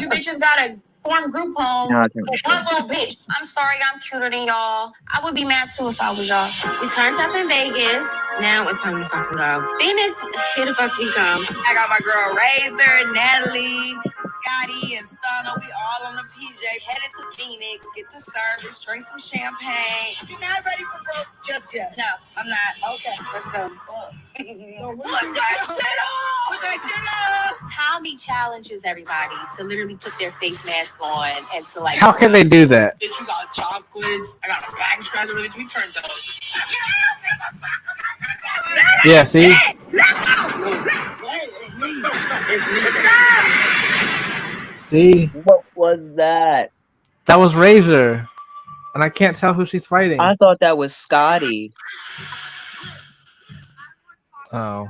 you bitches gotta form group homes no, I for can't one little bitch. I'm sorry, I'm cuter than y'all. I would be mad too if I was y'all. We turned up in Vegas. Now it's time to fucking go. Phoenix, here the fuck we come. I got my girl Razor, Natalie, Scotty, and Stunna. We all on the PJ, headed to Phoenix, get the service, drink some champagne. You're not ready for growth just yet. No, I'm not. Okay. Let's go. Put that shit on! Put that shit on! Tommy challenges everybody to literally put their face mask on and to like. How can they do that? Bitch, you got chocolates. I got a bag scratcher. We turned up. Yeah, see? See? What was that? That was Razor. And I can't tell who she's fighting. I thought that was Scotty. Oh.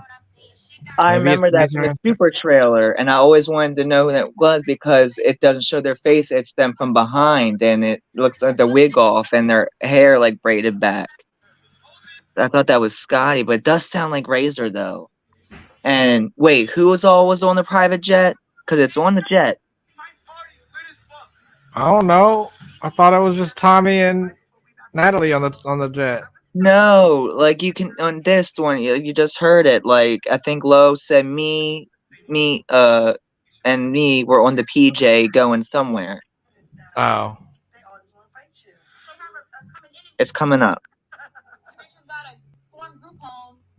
I Maybe it's remember that Razor from the and- Super trailer, and I always wanted to know who that was because it doesn't show their face; it's them from behind, and it looks like the wig off and their hair like braided back. I thought that was Scotty, but it does sound like Razor though. And wait, who was on the private jet? Because it's on the jet. I don't know. I thought it was just Tommy and Natalie on the jet. No, like you can on this one, you just heard it. Like I think Lo said and me were on the PJ going somewhere. Oh. It's coming up.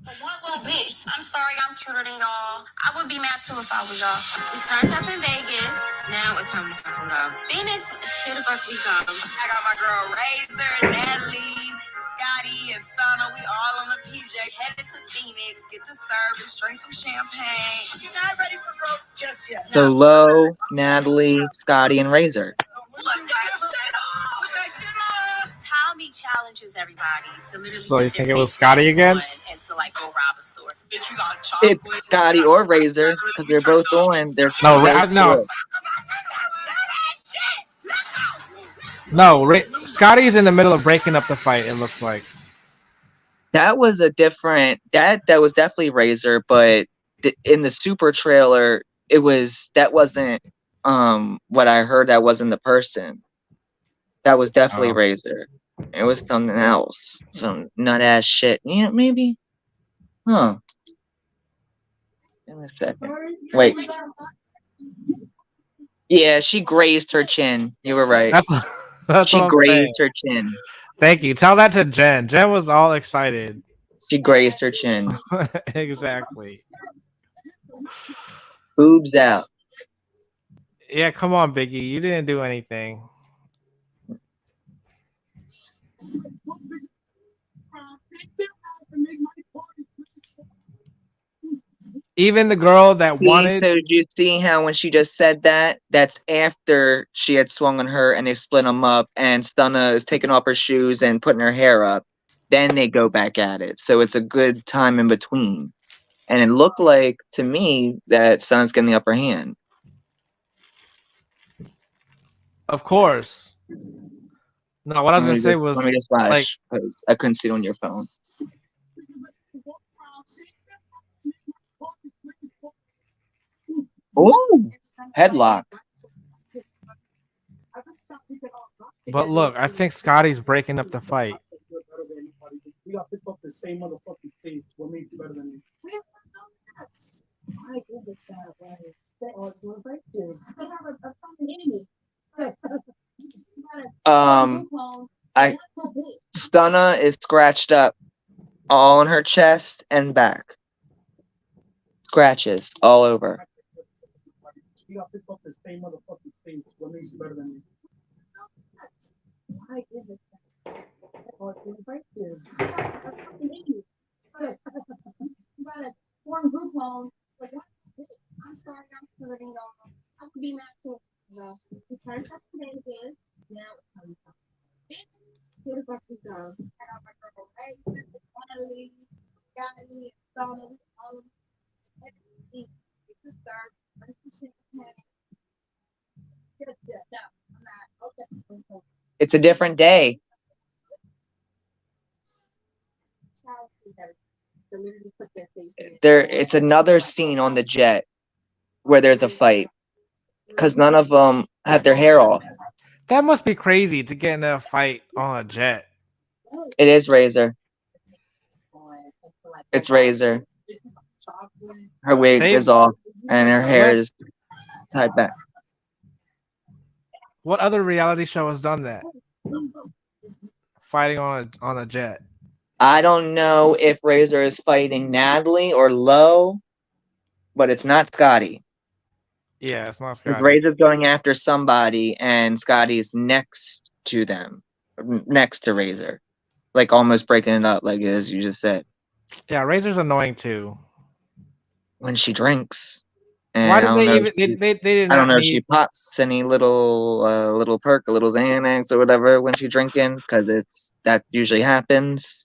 For one little bitch. I'm sorry, I'm cuter than y'all. I would be mad too if I was y'all. We turned up in Vegas. Now it's time to fucking go. Phoenix, here the fuck we come. I got my girl Razor, Natalie, Scotty, and Stunna. We all on the PJ, headed to Phoenix, get the service, drink some champagne. You're not ready for growth just yet. So Lo, Natalie, Scotty, and Razor. Put that shit on! Put that shit on! Tommy challenges everybody to literally. So you put their think it was face Scotty mask again? on and to like go rob a store. Bitch, you got chocolate. It's Scotty or Razor because they're both on. They're No, both no. good. No, Scotty's in the middle of breaking up the fight, it looks like. That was a different. That was definitely Razor, but in the Super trailer, that wasn't what I heard. That wasn't the person. That was definitely Oh. Razor. It was something else. Some nut ass shit. Yeah, maybe. Huh. In a second. Wait. Yeah, she grazed her chin. You were right. That's She what I'm saying. grazed her chin. Thank you. Tell that to Jen. Jen was all excited. She grazed her chin. Exactly. Boobs out. Yeah, come on, Biggie. You didn't do anything. Even the girl that See, wanted. so did you see how when she just said that, that's after she had swung on her and they split them up, and Stunna is taking off her shoes and putting her hair up. Then they go back at it. So it's a good time in between. And it looked like to me that Stunna's getting the upper hand. Of course. No, what I was gonna say Let me was just like, watch because I couldn't see it on your phone. Ooh, headlock. but look, I think Scotty's breaking up the fight. We got picked up the same motherfucking stage. What made you better than me? Why is it that way? They are to break you. They have a fucking enemy. Stunna is scratched up all on her chest and back. Scratches all over. We got picked up the same motherfucking stage. What makes you better than me? Why is it that way? They are to break you. They have a fucking enemy. You gotta form group home. Like, what? I'm sorry, I'm hurting y'all. I could be mad too. No. We turned up today again. Now it's time to go. Here the fuck we go. I got my girl. Hey, finally, got me. All of it. It's the start. I'm pushing the head. No, I'm not. Okay. It's a different day. It's another scene on the jet where there's a fight because none of them have their hair off. That must be crazy to get in a fight on a jet. It is Razor. It's Razor. Her wig is off and her hair is tied back. What other reality show has done that? Fighting on a jet. I don't know if Razor is fighting Natalie or Lowe, but it's not Scotty. Yeah, it's not Scotty. Razor's going after somebody, and Scotty's next to them, next to Razor, like almost breaking it up, like as you just said. Yeah, Razor's annoying too. When she drinks, and why did they even? They did not. I don't know if she pops any little perk, a little Xanax or whatever when she's drinking, because that usually happens.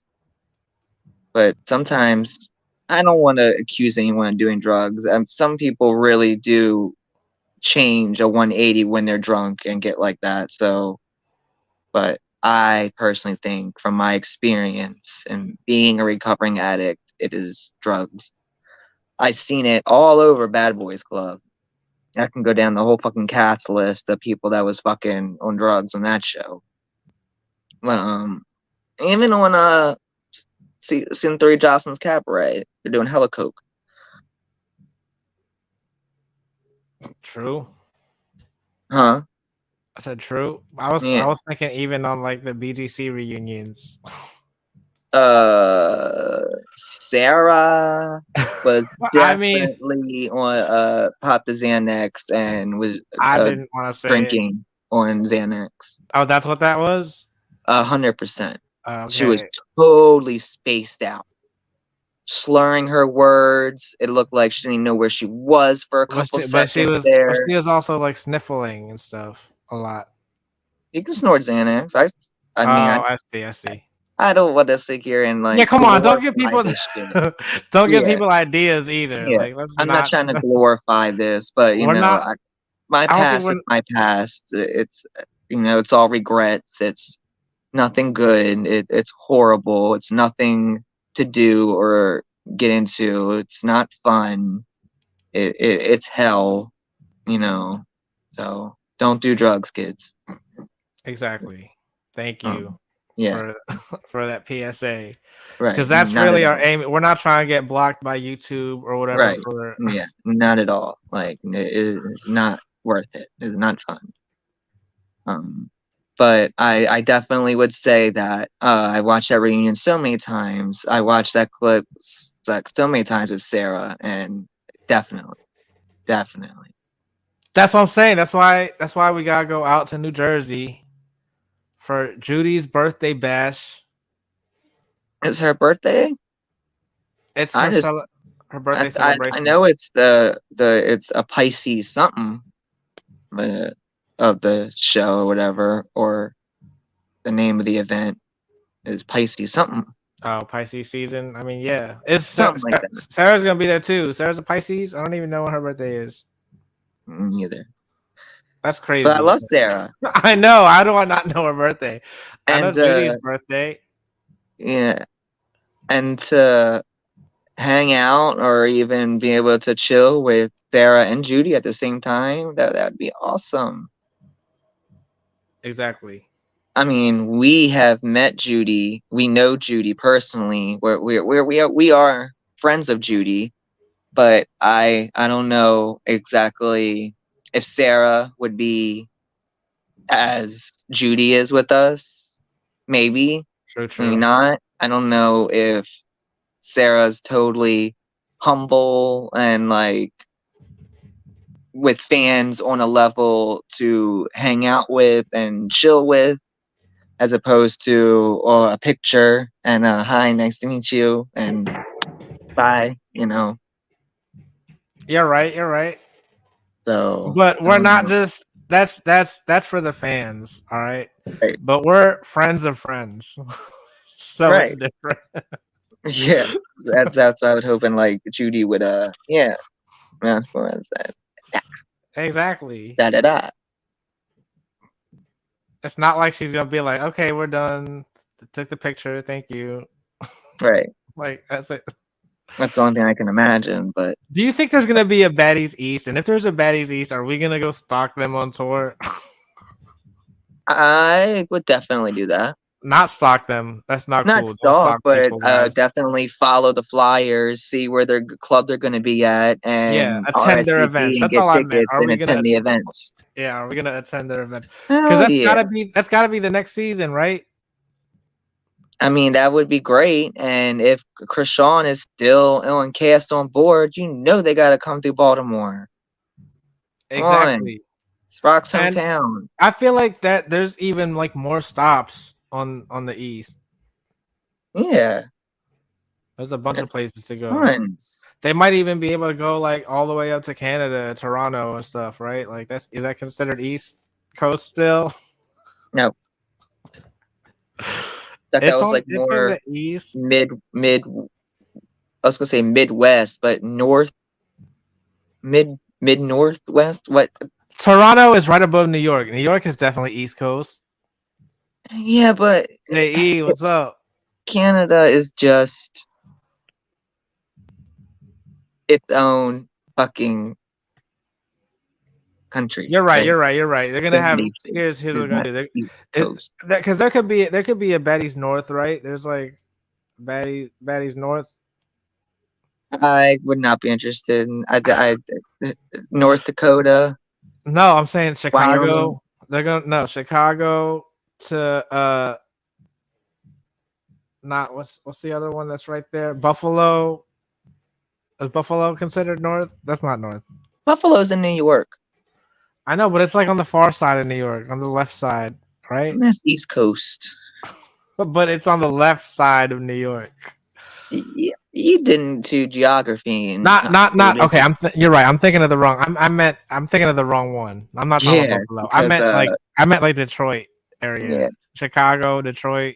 But sometimes I don't want to accuse anyone of doing drugs. Some people really do change a 180 when they're drunk and get like that. So, but I personally think from my experience and being a recovering addict, it is drugs. I've seen it all over Bad Boys Club. I can go down the whole fucking cast list of people that was fucking on drugs on that show. Even on Season 3 Jocelyn's Cabaret, they're doing hella coke. True. Huh? I said true. I was thinking even on like the BGC reunions. Sarah was definitely on Pop the Xanax and was I didn't want to say drinking on Xanax. Oh, that's what that was? 100%. Okay. She was totally spaced out. Slurring her words. It looked like she didn't know where she was for a couple seconds there. But she was also like sniffling and stuff a lot. You can snort Xanax. I see. I don't want to sit here and like. Yeah, come on! Don't give people give people ideas either. Yeah. Like, I'm not trying to glorify this, but my past is my past. It's it's all regrets. It's nothing good. It's horrible. It's nothing to do or get into. It's not fun. It's hell. So don't do drugs, kids. Exactly. Thank you. For that PSA, right? Because that's really our aim. We're not trying to get blocked by YouTube or whatever. Right? Yeah, not at all. Like it's not worth it. It's not fun. But I definitely would say that I watched that reunion so many times. I watched that clip so many times with Sarah, and definitely. That's what I'm saying. That's why we gotta go out to New Jersey for Judy's birthday bash. It's her birthday? It's Her birthday I celebration. know it's it's a Pisces something of the show or whatever, or the name of the event is Pisces something. Oh, Pisces season. I mean, yeah, it's Something like that. Sarah's gonna be there too. Sarah's a Pisces. I don't even know when her birthday is. Neither. That's But crazy. I love Sarah. I know. How do I not know her birthday? I know And Judy's birthday. yeah, and to hang out or even be able to chill with Sarah and Judy at the same time, that'd be awesome. Exactly. I mean, we have met Judy. We know Judy personally. We are friends of Judy, but I don't know exactly if Sarah would be as Judy is with us. Maybe, True. maybe True. not. I don't know if Sarah's totally humble and like with fans on a level to hang out with and chill with, as opposed to a picture and a hi, nice to meet you, and bye, you know. You're right. You're right. So But I we're don't not know. just. That's for the fans. All right. Right. But we're friends of friends. So it's Right. different. Yeah. That's what I was hoping like Judy would yeah. Yeah, for that. Exactly. Da da da. It's not like she's gonna be like, okay, we're done. Took the picture. Thank you. Right. Like that's it. That's the only thing I can imagine, but Do you think there's gonna be a Baddies East? And if there's a Baddies East, are we gonna go stalk them on tour? I would definitely do that. Not stalk them. That's not Not cool. Don't stalk, stalk but people, guys. definitely follow the flyers, see where their club they're going to be at, Yeah, and attend their events. RSVP and That's get all I meant. tickets and attend the events. Are we gonna attend their events? Because Hell yeah! that's gotta be the next season, right? I mean, that would be great. And if Krishan is still on cast on board, you know they got to come through Baltimore. Come on, Exactly. it's Rock's And hometown. I feel like that there's even like more stops on the East. Yeah, There's a bunch of it's places to go. tons. They might even be able to go like all the way up to Canada, Toronto and stuff, right? Like is that considered East Coast still? No, that was like It's in more the East. mid. I was gonna say Midwest, but mid northwest. What? Toronto is right above New York. New York is definitely East Coast. Yeah, but Hey E, what's up? Canada is just its own fucking country. You're right. Right? You're right. You're right. They're It's gonna a have nation. here's what It's they're not gonna do. East Coast. Because there could be a Baddies North, right? There's like Baddies North. I would not be interested in North Dakota, No, I'm saying Wyoming. Chicago. They're gonna no Chicago to not what's the other one that's right there? Buffalo. Is Buffalo considered north? That's not north. Buffalo's in New York. I know, but it's like on the far side of New York, on the left side, right? That's East Coast. But it's on the left side of New York. You didn't do geography and Not okay. You're right. I'm thinking of the wrong. I'm thinking of the wrong one. I'm not talking yeah, about Buffalo. because I meant like Detroit area, yeah, Chicago, Detroit,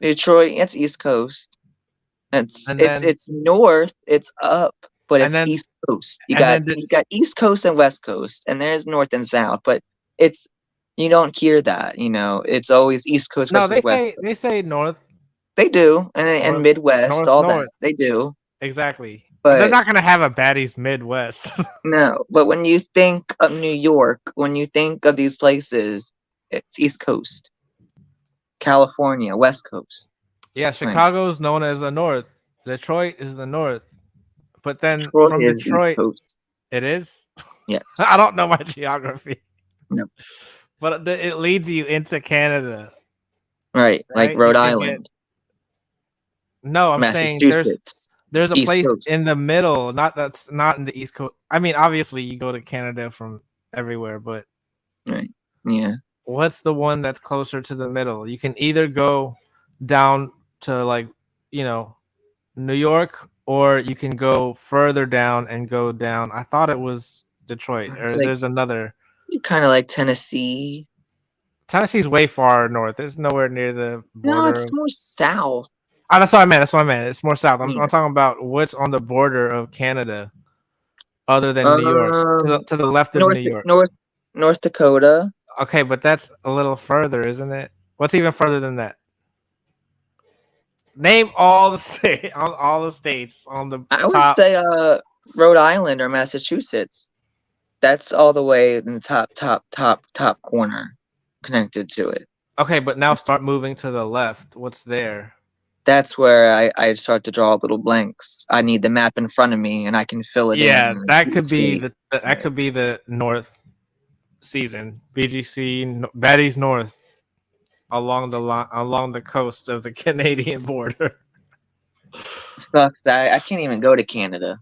Detroit. It's East Coast. and then It's north. It's up, but and it's then East Coast. and then You got East Coast and West Coast, and there's North and South. But it's you don't hear that. You know, it's always East Coast no, versus West. they say north, They do, and Midwest, all that north. they do. Exactly. They're But not gonna have a Baddies Midwest. no, but when you think of New York, when you think of these places, it's East Coast, California, West Coast. Yeah, Chicago is known as the north. Detroit is the north. But then Detroit from is East Detroit, Coast. it is. Yes. I don't know my geography. No. But it leads you into Canada. Right, like Rhode You Island. No, I'm saying Massachusetts. there's a East place Coast. in the middle, that's not in the East Coast. I mean, obviously you go to Canada from everywhere, but Right. Yeah. what's the one that's closer to the middle? You can either go down to like, New York or you can go further down and go down. I thought it was Detroit, It's or like there's another. kind of like Tennessee. Tennessee's way far north. It's nowhere near the No, border. it's more south. Oh, that's what I meant. That's what I meant. It's more south. I'm Yeah. talking about what's on the border of Canada, other than New York, Um, to the left of North New York. North Dakota. Okay, but that's a little further, isn't it? What's even further than that? Name all the state, all the states on the I would top. say Rhode Island or Massachusetts. That's all the way in the top corner connected to it. Okay, but now start moving to the left. What's there? That's where I start to draw little blanks. I need the map in front of me and I can fill it in. Yeah, And that could be state. that could be the North season. BGC Baddies North along the coast of the Canadian border. Fuck that. I can't even go to Canada.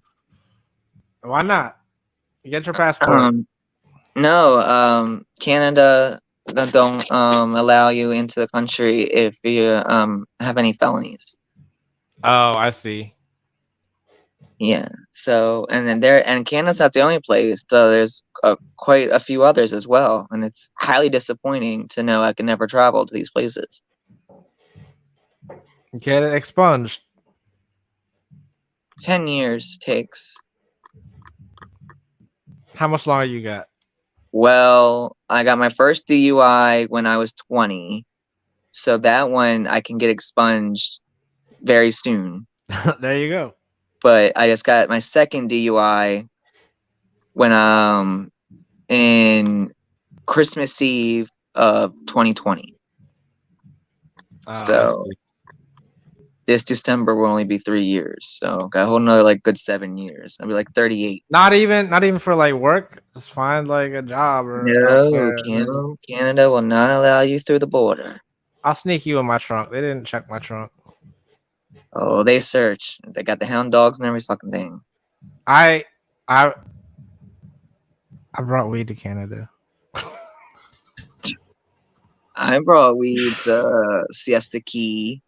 Why not? Get your passport. No, Canada don't allow you into the country if you have any felonies. Oh, I see. Yeah. So and Canada's not the only place. So there's quite a few others as well, and it's highly disappointing to know I can never travel to these places. Get it expunged. 10 years takes. How much longer you got? Well, I got my first DUI when I was 20, so that one I can get expunged very soon. There you go. But I just got my second DUI when in Christmas Eve of 2020. Oh, So this December will only be 3 years. So got a whole another like good 7 years. I'll be like 38. not even for like work. Just find like a job or No, healthcare. Canada will not allow you through the border. I'll sneak you in my trunk. They didn't check my trunk. Oh, they search. They got the hound dogs and every fucking thing. I I brought weed to Canada. I brought weed to Siesta Key.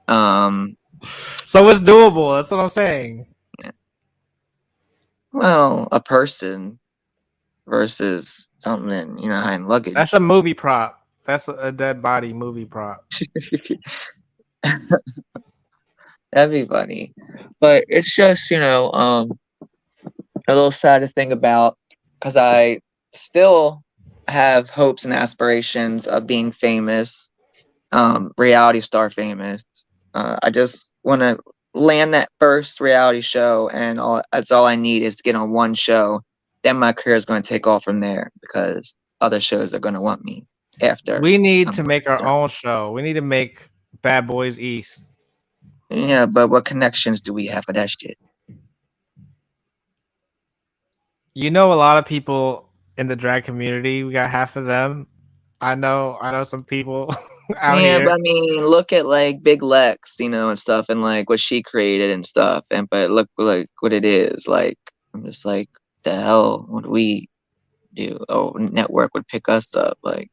So it's doable. That's what I'm saying. Well, a person versus something, hiding luggage. That's a movie prop. That's a dead body movie prop. Everybody, but it's just a little sad to think about because I still have hopes and aspirations of being famous, reality star famous. I just want to land that first reality show, and that's all I need is to get on one show. Then my career is going to take off from there because other shows are going to want me after. We need to make our own show. We need to make Bad Boys East. Yeah, but what connections do we have for that shit? You know, a lot of people in the drag community. We got half of them. I know some people out Yeah, here. but I mean, look at like Big Lex, and stuff, and like what she created and stuff. But look like what it is. Like, I'm just like, the hell would we do? Oh, network would pick us up. Like,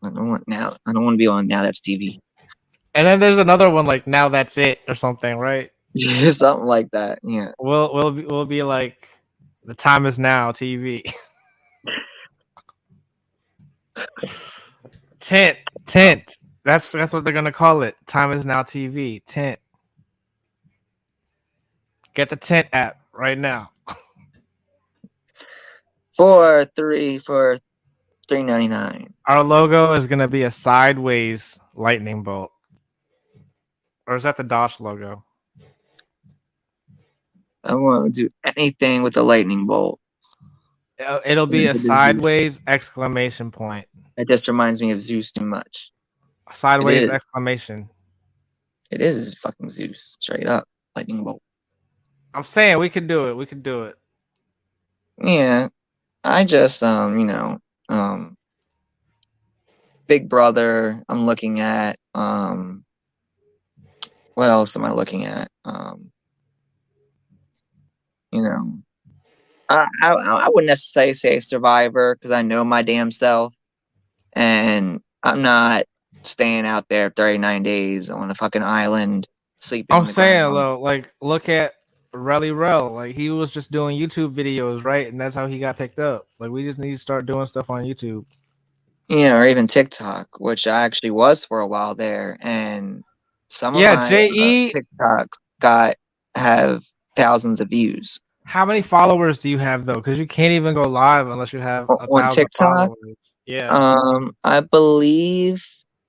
I don't want to be on Now That's TV. And then there's another one like Now That's It or something, right? Something like that. Yeah. We'll be like The Time Is Now TV. Tint. That's what they're gonna call it. Time Is Now TV. Tint. Get the Tint app right now. For $3.99. Our logo is gonna be a sideways lightning bolt. Or is that the Dosh logo? I want to do anything with the lightning bolt. It'll be a sideways exclamation point. It just reminds me of Zeus too much. A sideways exclamation. It is fucking Zeus, straight up lightning bolt. I'm saying we could do it. Yeah, I just Big Brother. I'm looking at what else am I looking at? I wouldn't necessarily say Survivor because I know my damn self, and I'm not staying out there 39 days on a fucking island sleeping I'm in the saying ground. though, like look at Relly Rel. Like he was just doing YouTube videos, right? And that's how he got picked up. Like we just need to start doing stuff on YouTube. Yeah, or even TikTok, which I actually was for a while there, and some of Yeah, my JE. TikToks have thousands of views How many followers do you have though? Because you can't even go live unless you have a on thousand TikTok. followers. Yeah. I believe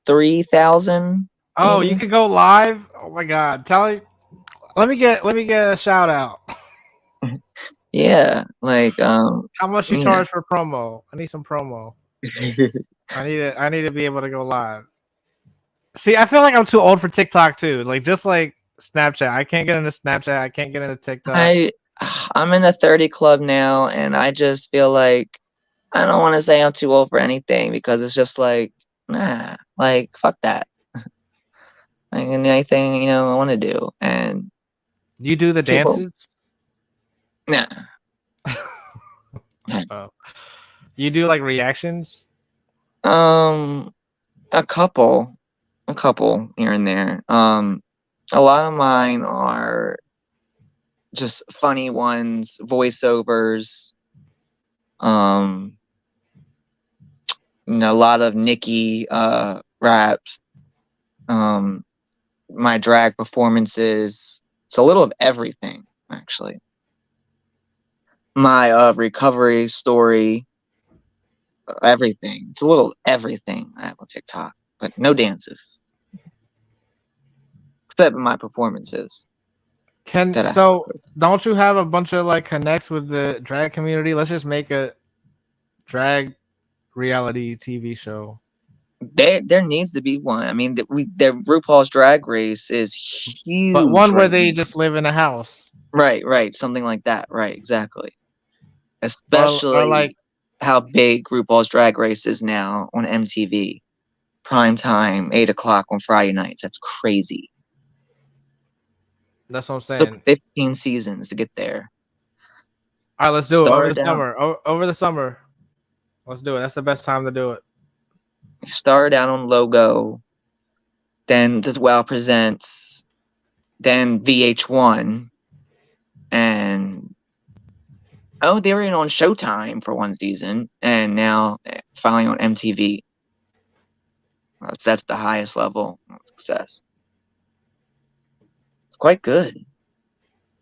3,000 Oh, you maybe. could go live. Oh my god. Tell me. Let me get a shout out. Yeah, like How much you yeah. charge for promo? I need some promo. I need to be able to go live. See, I feel like I'm too old for TikTok too. Like just like Snapchat. I can't get into Snapchat. I can't get into TikTok. I I'm in the 30 club now, and I just feel like I don't want to say I'm too old for anything because it's just like nah, like fuck that. Like anything I want to do, and You do the people dances? nah. Oh. You do like reactions? Um, a couple, a couple here and there. A lot of mine are just funny ones, voiceovers. Um, a lot of Nicki raps. Um, my drag performances. It's a little of everything, actually. My recovery story, everything. It's a little everything I have on TikTok, but no dances, except my performances Can that I have. so don't you have a bunch of like connects with the drag community? Let's just make a drag reality TV show. There needs to be one. I mean, the RuPaul's Drag Race is But huge one where right they now. just live in a house. Right, something like that. Right, exactly. Or Especially like how big RuPaul's Drag Race is now on MTV. Prime time, 8 o'clock on Friday nights. That's crazy. that's what I'm Took saying. 15 seasons to get there. All right, let's do it over Started the out, summer. Over the summer. Let's do it. That's the best time to do it. started out on Logo, then the Wow Presents, then VH1, and oh, they were even on Showtime for one season, and now finally on MTV. That's the highest level of success. It's quite good.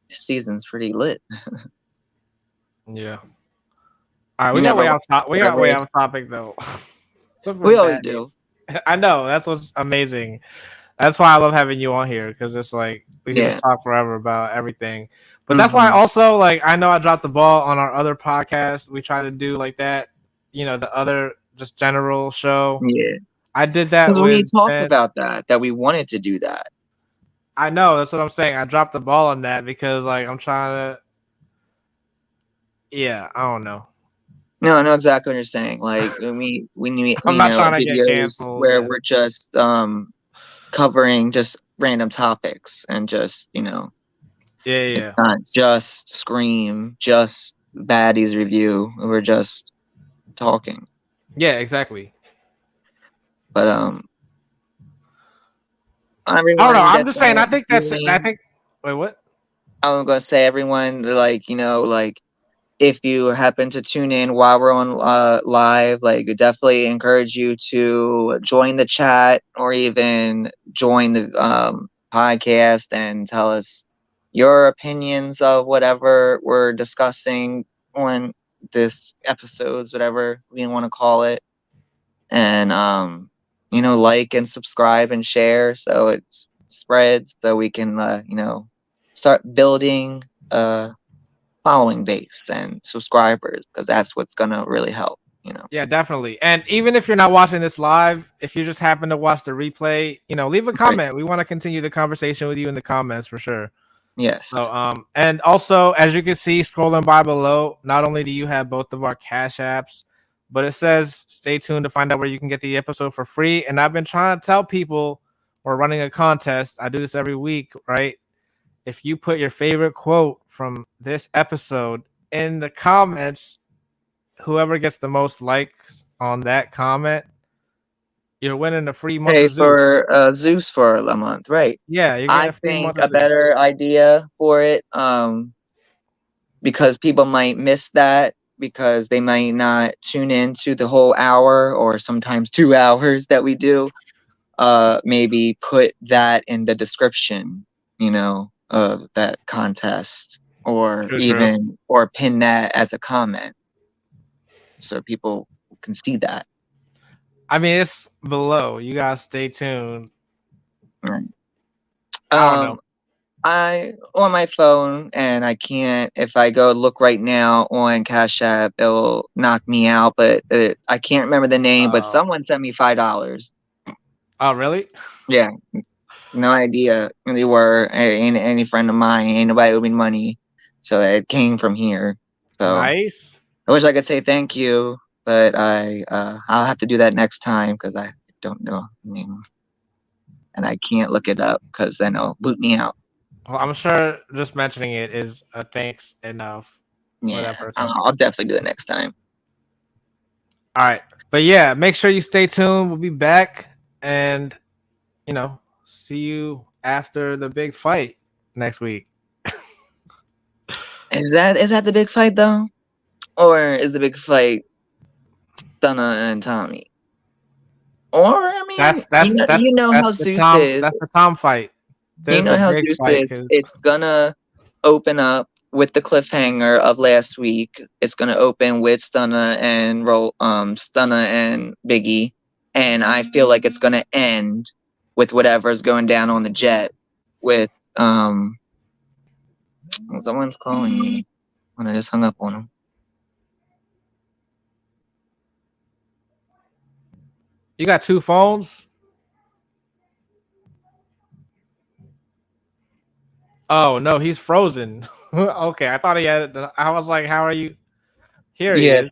This season's pretty lit. Yeah. All right, You we got never way watched off top. We got Drag way Race? off topic though. We're We always do. baddies. I know that's what's amazing. That's why I love having you on here because it's like we can Yeah. just talk forever about everything. But that's why Hmm. also like I know I dropped the ball on our other podcast. We try to do like that, the other just general show. Yeah. I did that Because we with talked Ted. about that we wanted to do that. I know that's what I'm saying. I dropped the ball on that because like I'm trying to. Yeah, I don't know. No, I know exactly what you're saying. Like we need I'm not trying to get videos canceled. where Yeah, we're just covering just random topics and just yeah, it's yeah. not just Scream, just Baddies review. We're just talking. Yeah, exactly. But I don't know. everyone I'm that's just saying. I think that's. I doing, think. Wait, what? I was gonna say everyone like if you happen to tune in while we're on live, like definitely encourage you to join the chat or even join the podcast and tell us your opinions of whatever we're discussing on this episodes, whatever we want to call it. And like and subscribe and share so it spreads so we can start building following base and subscribers because that's what's gonna really help. Yeah, definitely. And even if you're not watching this live, if you just happen to watch the replay, leave a Right. comment. We want to continue the conversation with you in the comments for sure. Yes. So, and also as you can see scrolling by below, not only do you have both of our cash apps, but it says stay tuned to find out where you can get the episode for free. And I've been trying to tell people we're running a contest. I do this every week, right? If you put your favorite quote from this episode in the comments, whoever gets the most likes on that comment You're winning a free month Pay of Zeus. for Zeus for a month, right? Yeah, you're getting I a free think month a of Zeus. better idea for it, because people might miss that because they might not tune into the whole hour or sometimes 2 hours that we do. Maybe put that in the description, of that contest, or True, true. even or pin that as a comment so people can see that. I mean, it's below. You guys stay tuned. Right. I don't know. I on my phone, and I can't. If I go look right now on Cash App, it'll knock me out. But I can't remember the name. But Oh, someone sent me $5. oh, really? Yeah, no idea who they were. Ain't any friend of mine. Ain't nobody owed me money, so it came from here. So Nice. I wish I could say thank you, but I'll have to do that next time because I don't know the name, and I can't look it up because then it'll boot me out. Well, I'm sure just mentioning it is a thanks enough for that Yeah, person. I'll definitely do it next time. All right. But yeah, make sure you stay tuned. We'll be back and, see you after the big fight next week. Is that the big fight though, or is the big fight Stunna and Tommy? Or I mean, That's that's that's you know that's how the Zeus Tom is. that's the Tom fight. You There's know the how big Zeus fight is. because It's gonna open up with the cliffhanger of last week. It's gonna open with Stunna and Biggie, and I feel like it's gonna end with whatever's going down on the jet with someone's calling me when I just hung up on him. you got two phones. Oh no, he's frozen. Okay, I thought he had. I was like, how are you? Here he Yeah, is.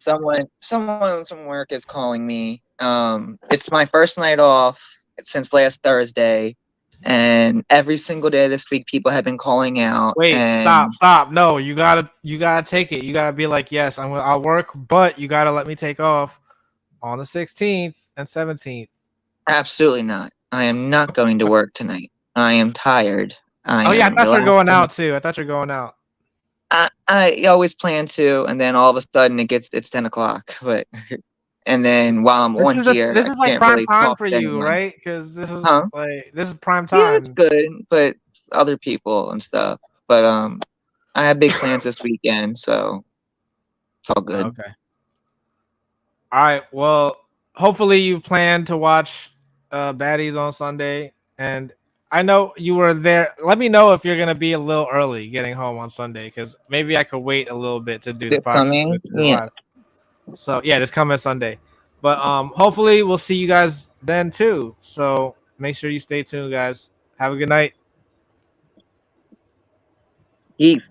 someone from work is calling me. It's my first night off since last Thursday, and every single day this week people have been calling out. Wait, And stop. No, you gotta take it. You gotta be like, yes, I'll work, but you gotta let me take off on the 16th and 17th. absolutely not. I am not going to work tonight. I am tired. I Oh yeah, I am thought you were going relaxing. out too. I thought you were going out. I always plan to, and then all of a sudden it's 10 o'clock. But and then while I'm on here, This I is like can't prime really time talk for to you, anyone. right? Because Huh? this is prime Yeah, it's time. good, but other people and stuff. But I have big plans this weekend, so it's all good. Okay. All right. Well, hopefully you plan to watch Baddies on Sunday, and I know you were there. Let me know if you're gonna be a little early getting home on Sunday, because maybe I could wait a little bit to do the This podcast coming, to the yeah. live. So yeah, this coming Sunday. But hopefully we'll see you guys then too. So make sure you stay tuned, guys. Have a good night. Peace.